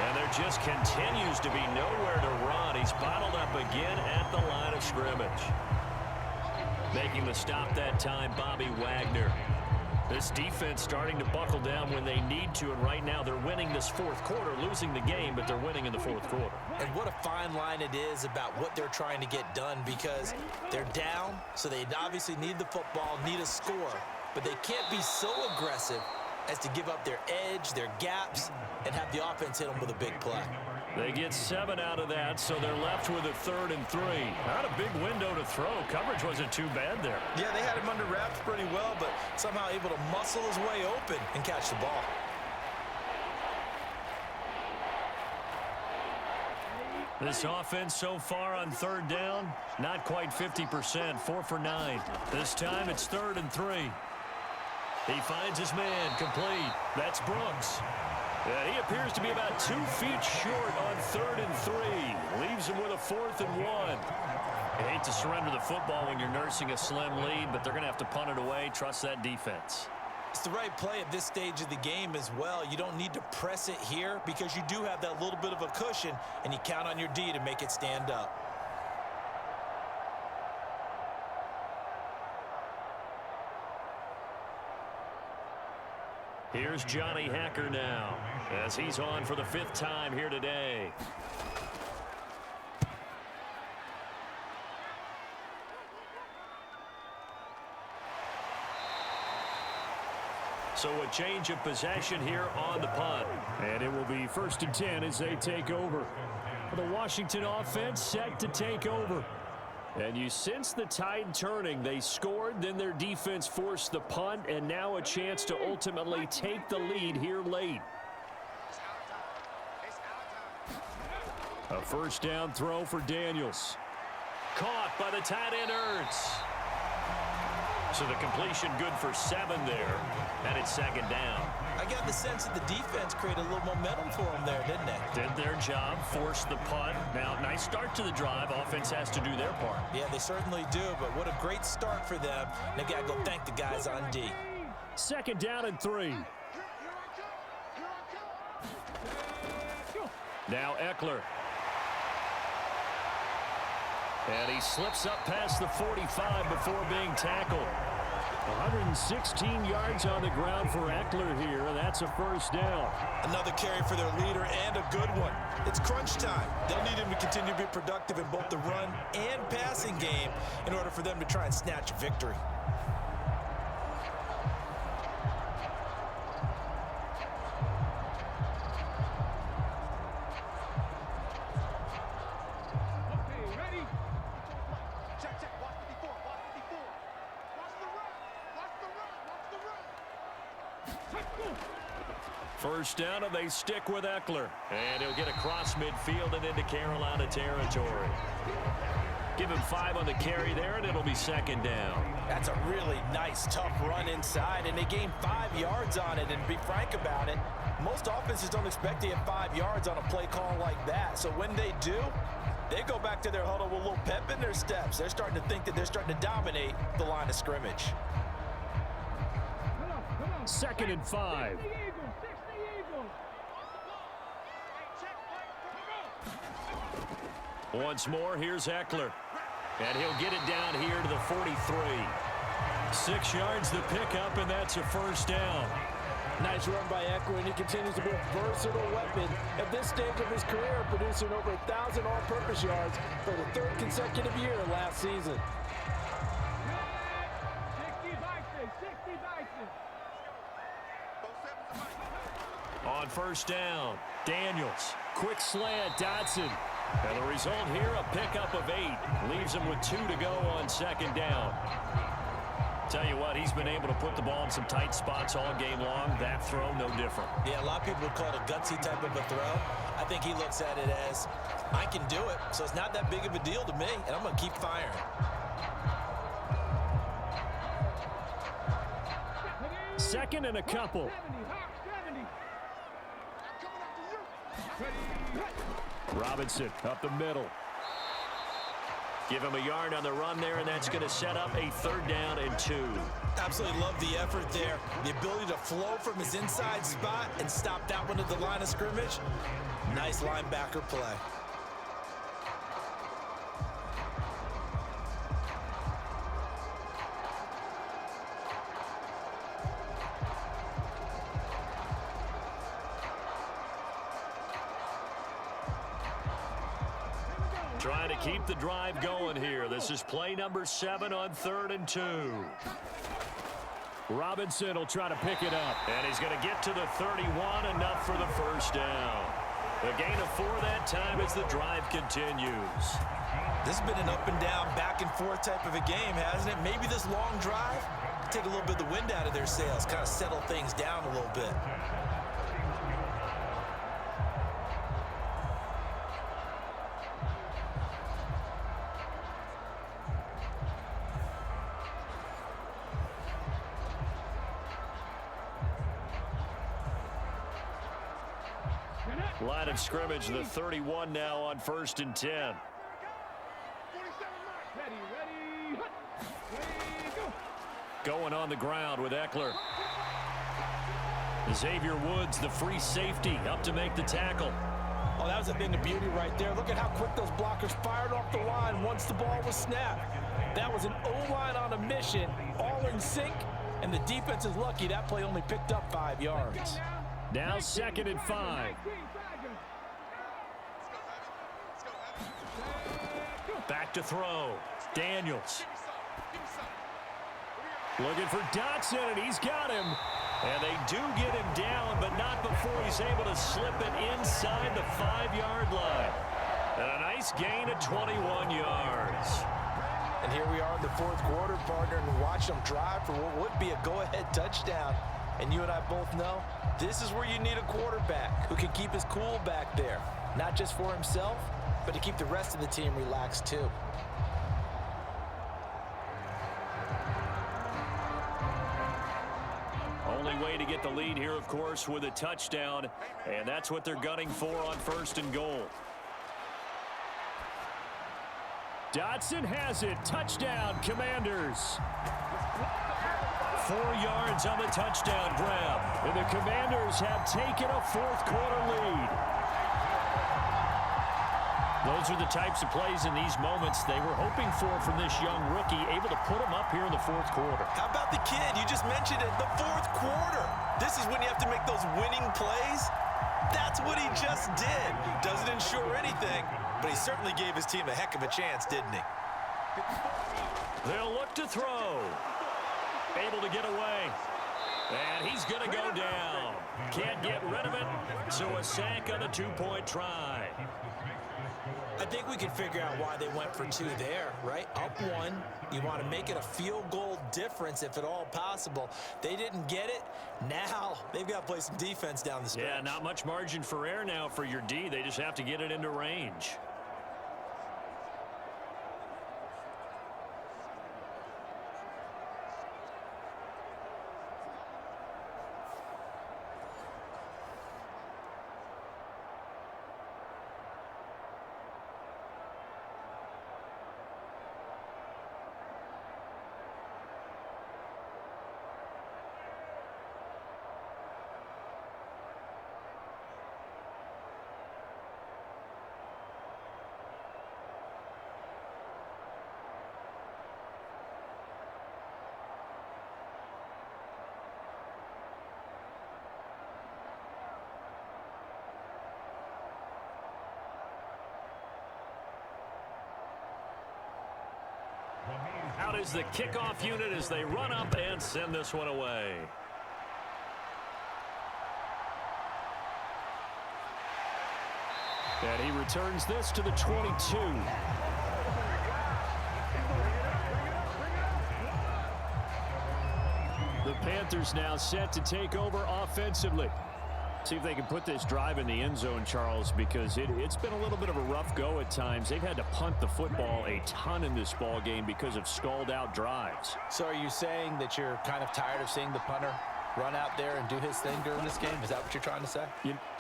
And there just continues to be nowhere to run. He's bottled up again at the line of scrimmage. Making the stop that time, Bobby Wagner. This defense starting to buckle down when they need to, and right now they're winning this fourth quarter, losing the game, but they're winning in the fourth quarter. And what a fine line it is about what they're trying to get done, because they're down, so they obviously need the football, need a score, but they can't be so aggressive as to give up their edge, their gaps, and have the offense hit them with a big play. They get 7 out of that, so they're left with a 3rd and 3. Not a big window to throw. Coverage wasn't too bad there. Yeah, they had him under wraps pretty well, but somehow able to muscle his way open and catch the ball. This offense so far on 3rd down, not quite 50%, 4 for 9. This time it's 3rd and 3. He finds his man, complete. That's Brooks. He appears to be about 2 feet short on 3rd and 3. Leaves him with a 4th and 1. You hate to surrender the football when you're nursing a slim lead, but they're going to have to punt it away. Trust that defense. It's the right play at this stage of the game as well. You don't need to press it here because you do have that little bit of a cushion, and you count on your D to make it stand up. Here's Johnny Hacker now, as he's on for the 5th time here today. So a change of possession here on the punt. And it will be 1st and 10 as they take over. The Washington offense set to take over. And you sense the tide turning. They scored, then their defense forced the punt, and now a chance to ultimately take the lead here late. A first down throw for Daniels. Caught by the tight end Ertz. So the completion good for 7 there, and it's 2nd down. I got the sense that the defense created a little momentum for them there, didn't they? Did their job, forced the punt. Now, nice start to the drive. Offense has to do their part. Yeah, they certainly do, but what a great start for them. And they got to go thank the guys on D. 2nd down and 3. Now Eckler. And he slips up past the 45 before being tackled. 116 yards on the ground for Eckler here, and that's a first down. Another carry for their leader, and a good one. It's crunch time. They'll need him to continue to be productive in both the run and passing game in order for them to try and snatch a victory. First down, and they stick with Eckler. And he'll get across midfield and into Carolina territory. Give him 5 on the carry there, and it'll be 2nd down. That's a really nice, tough run inside, and they gained 5 yards on it. And to be frank about it, most offenses don't expect to get 5 yards on a play call like that. So when they do, they go back to their huddle with a little pep in their steps. They're starting to think that they're starting to dominate the line of scrimmage. 2nd and 5. Once more, here's Eckler. And he'll get it down here to the 43. 6 yards the pickup, and that's a first down. Nice run by Eckler, and he continues to be a versatile weapon at this stage of his career, producing over 1,000 all-purpose yards for the third consecutive year last season. 60 Bison, 60 Bison. On first down, Daniels. Quick slant, Dotson. And the result here, a pickup of 8. Leaves him with 2 to go on second down. Tell you what, he's been able to put the ball in some tight spots all game long. That throw, no different. Yeah, a lot of people would call it a gutsy type of a throw. I think he looks at it as, I can do it, so it's not that big of a deal to me, and I'm going to keep firing. Second and a couple. 70. Robinson up the middle. Give him a yard on the run there, and that's going to set up a 3rd down and 2. Absolutely love the effort there. The ability to flow from his inside spot and stop that one at the line of scrimmage. Nice linebacker play. Trying to keep the drive going here. This is play number 7 on 3rd and 2. Robinson will try to pick it up. And he's going to get to the 31, enough for the first down. The gain of 4 that time as the drive continues. This has been an up and down, back and forth type of a game, hasn't it? Maybe this long drive, take a little bit of the wind out of their sails, kind of settle things down a little bit. Line of scrimmage, the 31 now on 1st and 10. 47 ready, go. Going on the ground with Eckler. Xavier Woods, the free safety, up to make the tackle. Oh, that was a thing of beauty right there. Look at how quick those blockers fired off the line once the ball was snapped. That was an O-line on a mission, all in sync, and the defense is lucky that play only picked up 5 yards. Now 2nd and 5. Back to throw. Daniels. Looking for Dotson, and he's got him. And they do get him down, but not before he's able to slip it inside the 5-yard line. And a nice gain of 21 yards. And here we are in the 4th quarter, partner, and watch them drive for what would be a go-ahead touchdown. And you and I both know this is where you need a quarterback who can keep his cool back there. Not just for himself, but to keep the rest of the team relaxed too. Only way to get the lead here, of course, with a touchdown. And that's what they're gunning for on 1st and goal. Dotson has it. Touchdown, Commanders. 4 yards on the touchdown grab. And the Commanders have taken a 4th quarter lead. Those are the types of plays in these moments they were hoping for from this young rookie, able to put him up here in the 4th quarter. How about the kid? You just mentioned it, the 4th quarter. This is when you have to make those winning plays. That's what he just did. Doesn't ensure anything, but he certainly gave his team a heck of a chance, didn't he? They'll look to throw. Able to get away. And he's going to go down. Can't get rid of it, so a sack on the 2-point try. I think we can figure out why they went for 2 there, right? Up 1, you want to make it a field goal difference if at all possible. They didn't get it. Now they've got to play some defense down the stretch. Yeah, not much margin for error now for your D. They just have to get it into range. is the kickoff unit as they run up and send this one away. And he returns this to the 22. The Panthers now set to take over offensively. See if they can put this drive in the end zone, Charles, because it's been a little bit of a rough go at times. They've had to punt the football a ton in this ball game because of stalled-out drives. So are you saying that you're kind of tired of seeing the punter run out there and do his thing during this game? Is that what you're trying to say?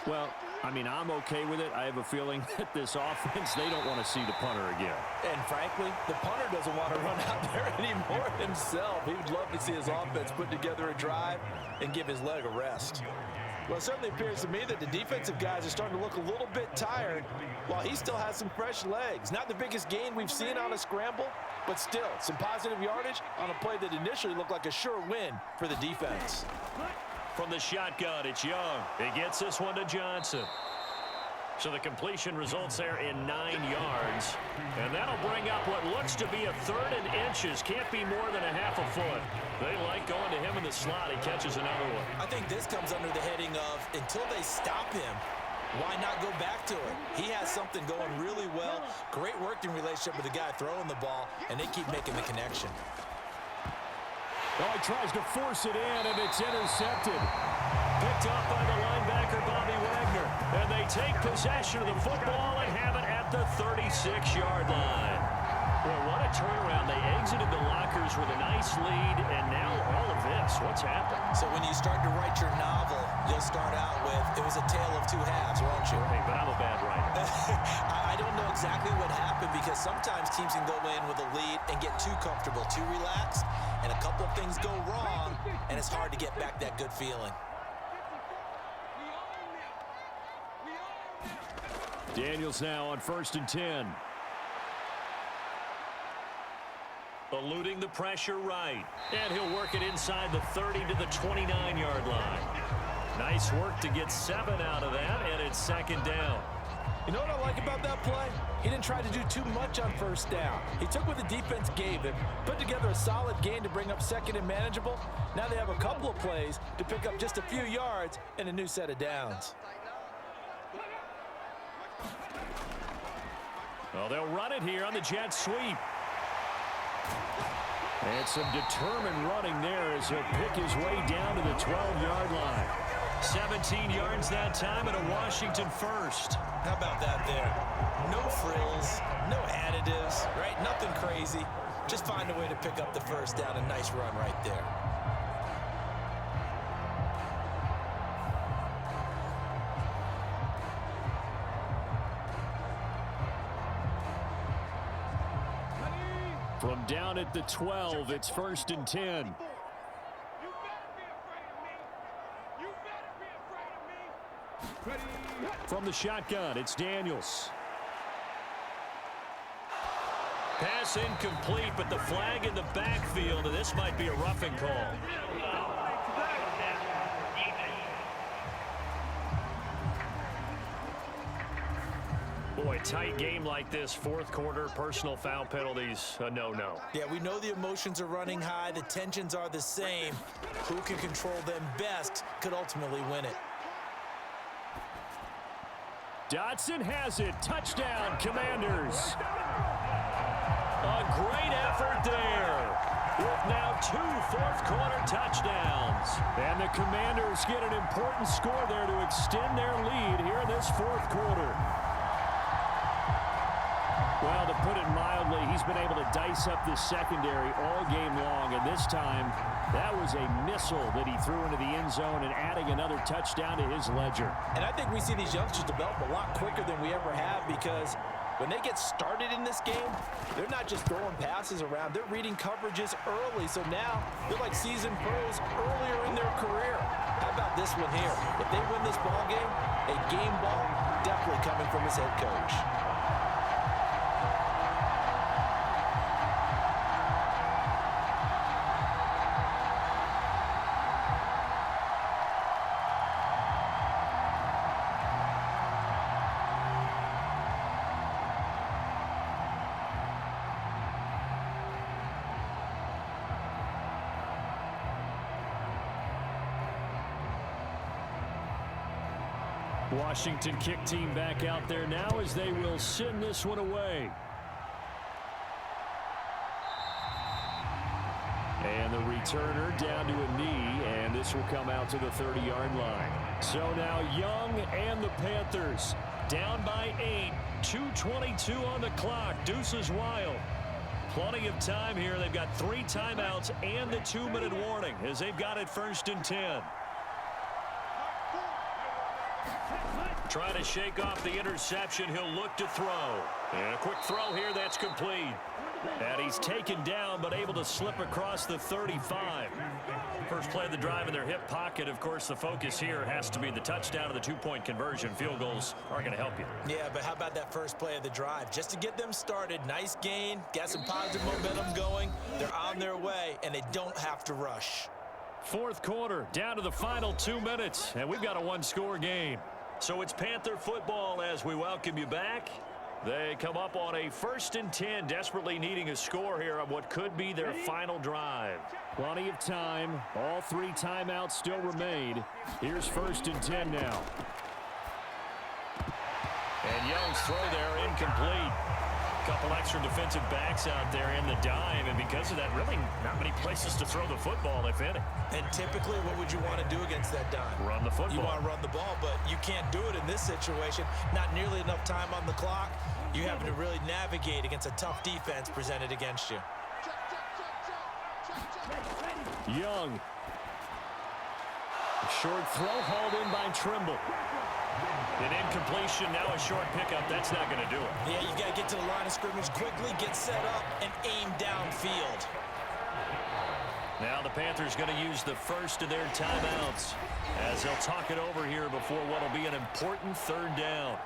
Well, I mean, I'm okay with it. I have a feeling that this offense, they don't want to see the punter again. And frankly, the punter doesn't want to run out there anymore himself. He would love to see his offense put together a drive and give his leg a rest. Well, it certainly appears to me that the defensive guys are starting to look a little bit tired while he still has some fresh legs. Not the biggest gain we've seen on a scramble, but still some positive yardage on a play that initially looked like a sure win for the defense. From the shotgun, it's Young. He gets this one to Johnson. So the completion results there in 9 yards. And that'll bring up what looks to be a 3rd and inches. Can't be more than a half a foot. They like going to him in the slot. He catches another one. I think this comes under the heading of until they stop him, why not go back to it? He has something going really well. Great working relationship with the guy throwing the ball, and they keep making the connection. Oh, he tries to force it in, and it's intercepted. Picked up by the linebacker, Bobby Wagner. And they take possession of the football and have it at the 36-yard line. Boy, what a turnaround. They exited the lockers with a nice lead, and now all of this. What's happened? So when you start to write your novel, you'll start out with, it was a tale of two halves, won't you? Hey, but I'm a bad writer. I don't know exactly what happened because sometimes teams can go in with a lead and get too comfortable, too relaxed, and a couple of things go wrong, and it's hard to get back that good feeling. Daniels now on 1st and 10. Eluding the pressure right. And he'll work it inside the 30 to the 29-yard line. Nice work to get 7 out of that, and it's 2nd down. You know what I like about that play? He didn't try to do too much on 1st down. He took what the defense gave him, put together a solid gain to bring up 2nd and manageable. Now they have a couple of plays to pick up just a few yards and a new set of downs. Well, they'll run it here on the jet sweep. And some determined running there as he'll pick his way down to the 12-yard line. 17 yards that time and a Washington first. How about that there? No frills, no additives, right? Nothing crazy. Just find a way to pick up the 1st down. A nice run right there. From down at the 12, it's 1st and 10. From the shotgun, it's Daniels. Pass incomplete, but the flag in the backfield, and this might be a roughing call. Boy, tight game like this, 4th quarter, personal foul penalties, a no-no. Yeah, we know the emotions are running high. The tensions are the same. Who can control them best could ultimately win it. Dotson has it. Touchdown, Commanders. A great effort there. With now 2 fourth-quarter touchdowns. And the Commanders get an important score there to extend their lead here in this 4th quarter. Well, to put it mildly, he's been able to dice up the secondary all game long, and this time that was a missile that he threw into the end zone and adding another touchdown to his ledger. And I think we see these youngsters develop a lot quicker than we ever have because when they get started in this game, they're not just throwing passes around. They're reading coverages early, so now they're like seasoned pros earlier in their career. How about this one here? If they win this ball game, a game ball definitely coming from his head coach. Washington kick team back out there now as they will send this one away. And the returner down to a knee, and this will come out to the 30-yard line. So now Young and the Panthers down by 8, 2:22 on the clock. Deuces wild. Plenty of time here. They've got 3 timeouts and the 2-minute warning as they've got it 1st and 10. Trying to shake off the interception. He'll look to throw. And a quick throw here that's complete. And he's taken down but able to slip across the 35. First play of the drive in their hip pocket. Of course, the focus here has to be the touchdown of the 2-point conversion. Field goals aren't going to help you. Yeah, but how about that first play of the drive? Just to get them started, nice gain, got some positive momentum going. They're on their way, and they don't have to rush. 4th quarter, down to the final 2 minutes, and we've got a 1-score game. So it's Panther football as we welcome you back. They come up on a 1st and 10, desperately needing a score here on what could be their final drive. Plenty of time. All 3 timeouts still remain. Here's 1st and 10 now. And Young's throw there incomplete. Couple extra defensive backs out there in the dime, and because of that, really not many places to throw the football, if any. And typically, what would you want to do against that dime? Run the football. You want to run the ball, but you can't do it in this situation. Not nearly enough time on the clock. You having to really navigate against a tough defense presented against you. Young. A short throw hauled in by Trimble. An incompletion, now a short pickup. That's not going to do it. Yeah, you got to get to the line of scrimmage quickly, get set up, and aim downfield. Now the Panthers going to use the first of their timeouts as they'll talk it over here before what will be an important 3rd down.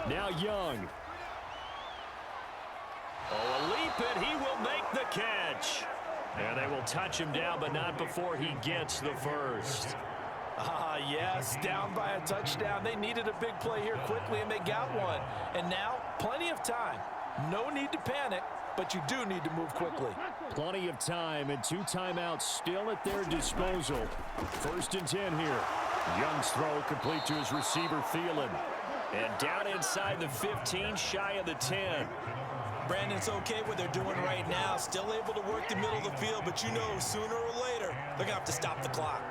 Now Young. Oh, a leap, and he will make the catch. And they will touch him down, but not before he gets the first. Yes, down by a touchdown. They needed a big play here quickly, and they got one. And now, plenty of time. No need to panic, but you do need to move quickly. Plenty of time and 2 timeouts still at their disposal. 1st and 10 here. Young's throw complete to his receiver, Thielen. And down inside the 15, shy of the 10. Brandon, it's okay what they're doing right now. Still able to work the middle of the field, but you know sooner or later, they're going to have to stop the clock.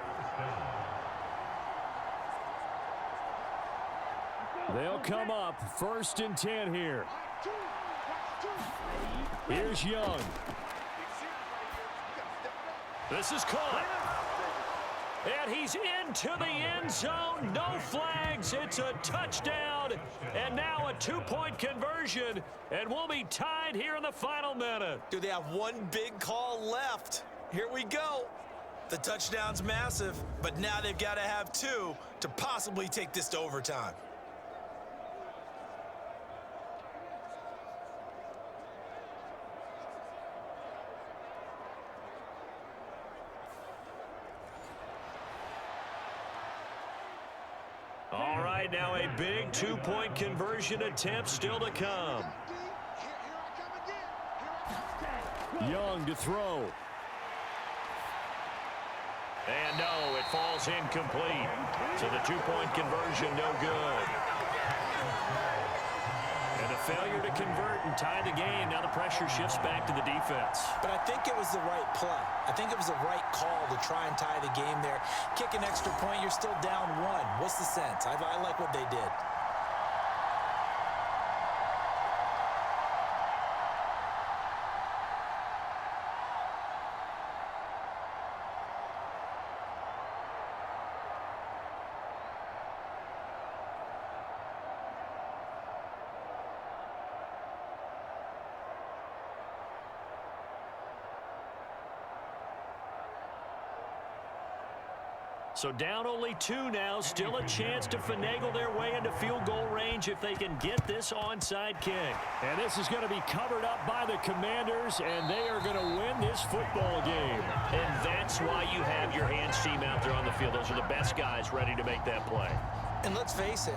They'll come up 1st and 10 here. Here's Young. This is caught. And he's into the end zone. No flags. It's a touchdown. And now a 2-point conversion. And we'll be tied here in the final minute. Do they have one big call left? Here we go. The touchdown's massive, but now they've got to have 2 to possibly take this to overtime. All right, now a big 2-point conversion attempt still to come. Young to throw. And no, it falls incomplete. So the 2-point conversion no good. And a failure to convert and tie the game. Now the pressure shifts back to the defense. But I think it was the right play. I think it was the right call to try and tie the game there. Kick an extra point, you're still down 1. What's the sense? I like what they did. So down only 2 now, still a chance to finagle their way into field goal range if they can get this onside kick. And this is going to be covered up by the Commanders, and they are going to win win this football game. And that's why you have your hands team out there on the field. Those are the best guys ready to make that play. And let's face it,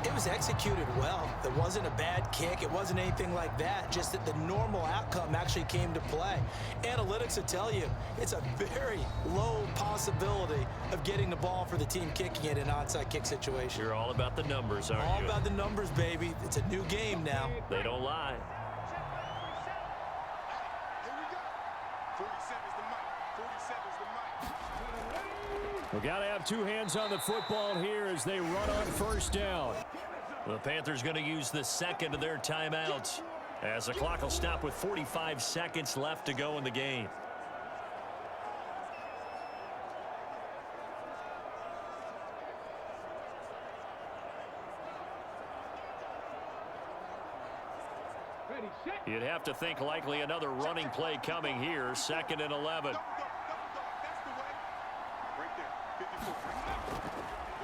it was executed well. It wasn't a bad kick. It wasn't anything like that. Just that the normal outcome actually came to play. Analytics will tell you it's a very low possibility of getting the ball for the team kicking it in an onside kick situation. You're all about the numbers, aren't All you? about the numbers, baby. It's a new game now. They don't lie. Here we go. 47 is the mic. 47 is the mic. We got to have two hands on the football here as they run on first down. The Panthers going to use the second of their timeouts as the clock will stop with 45 seconds left to go in the game. Ready, set. You'd have to think likely another running play coming here, 2nd and 11. That's the way. Right there. 54.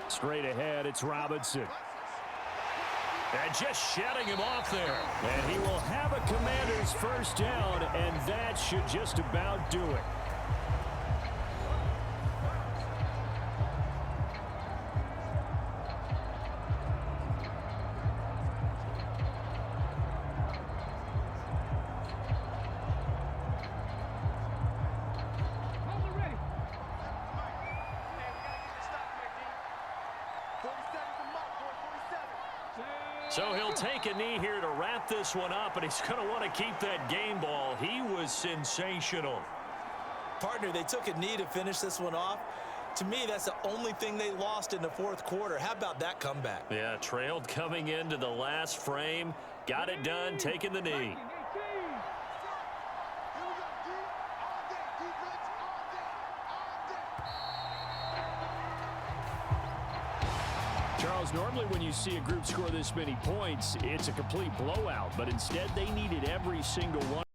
Straight ahead, it's Robinson. And just shedding him off there. And he will have a Commander's first down, and that should just about do it. Hold it ready. So he'll take a knee here to wrap this one up, and he's going to want to keep that game ball. He was sensational. Partner, they took a knee to finish this one off. To me, that's the only thing they lost in the fourth quarter. How about that comeback? Yeah, trailed coming into the last frame. Got it done, taking the knee. Charles, normally when you see a group score this many points, it's a complete blowout, but instead they needed every single one.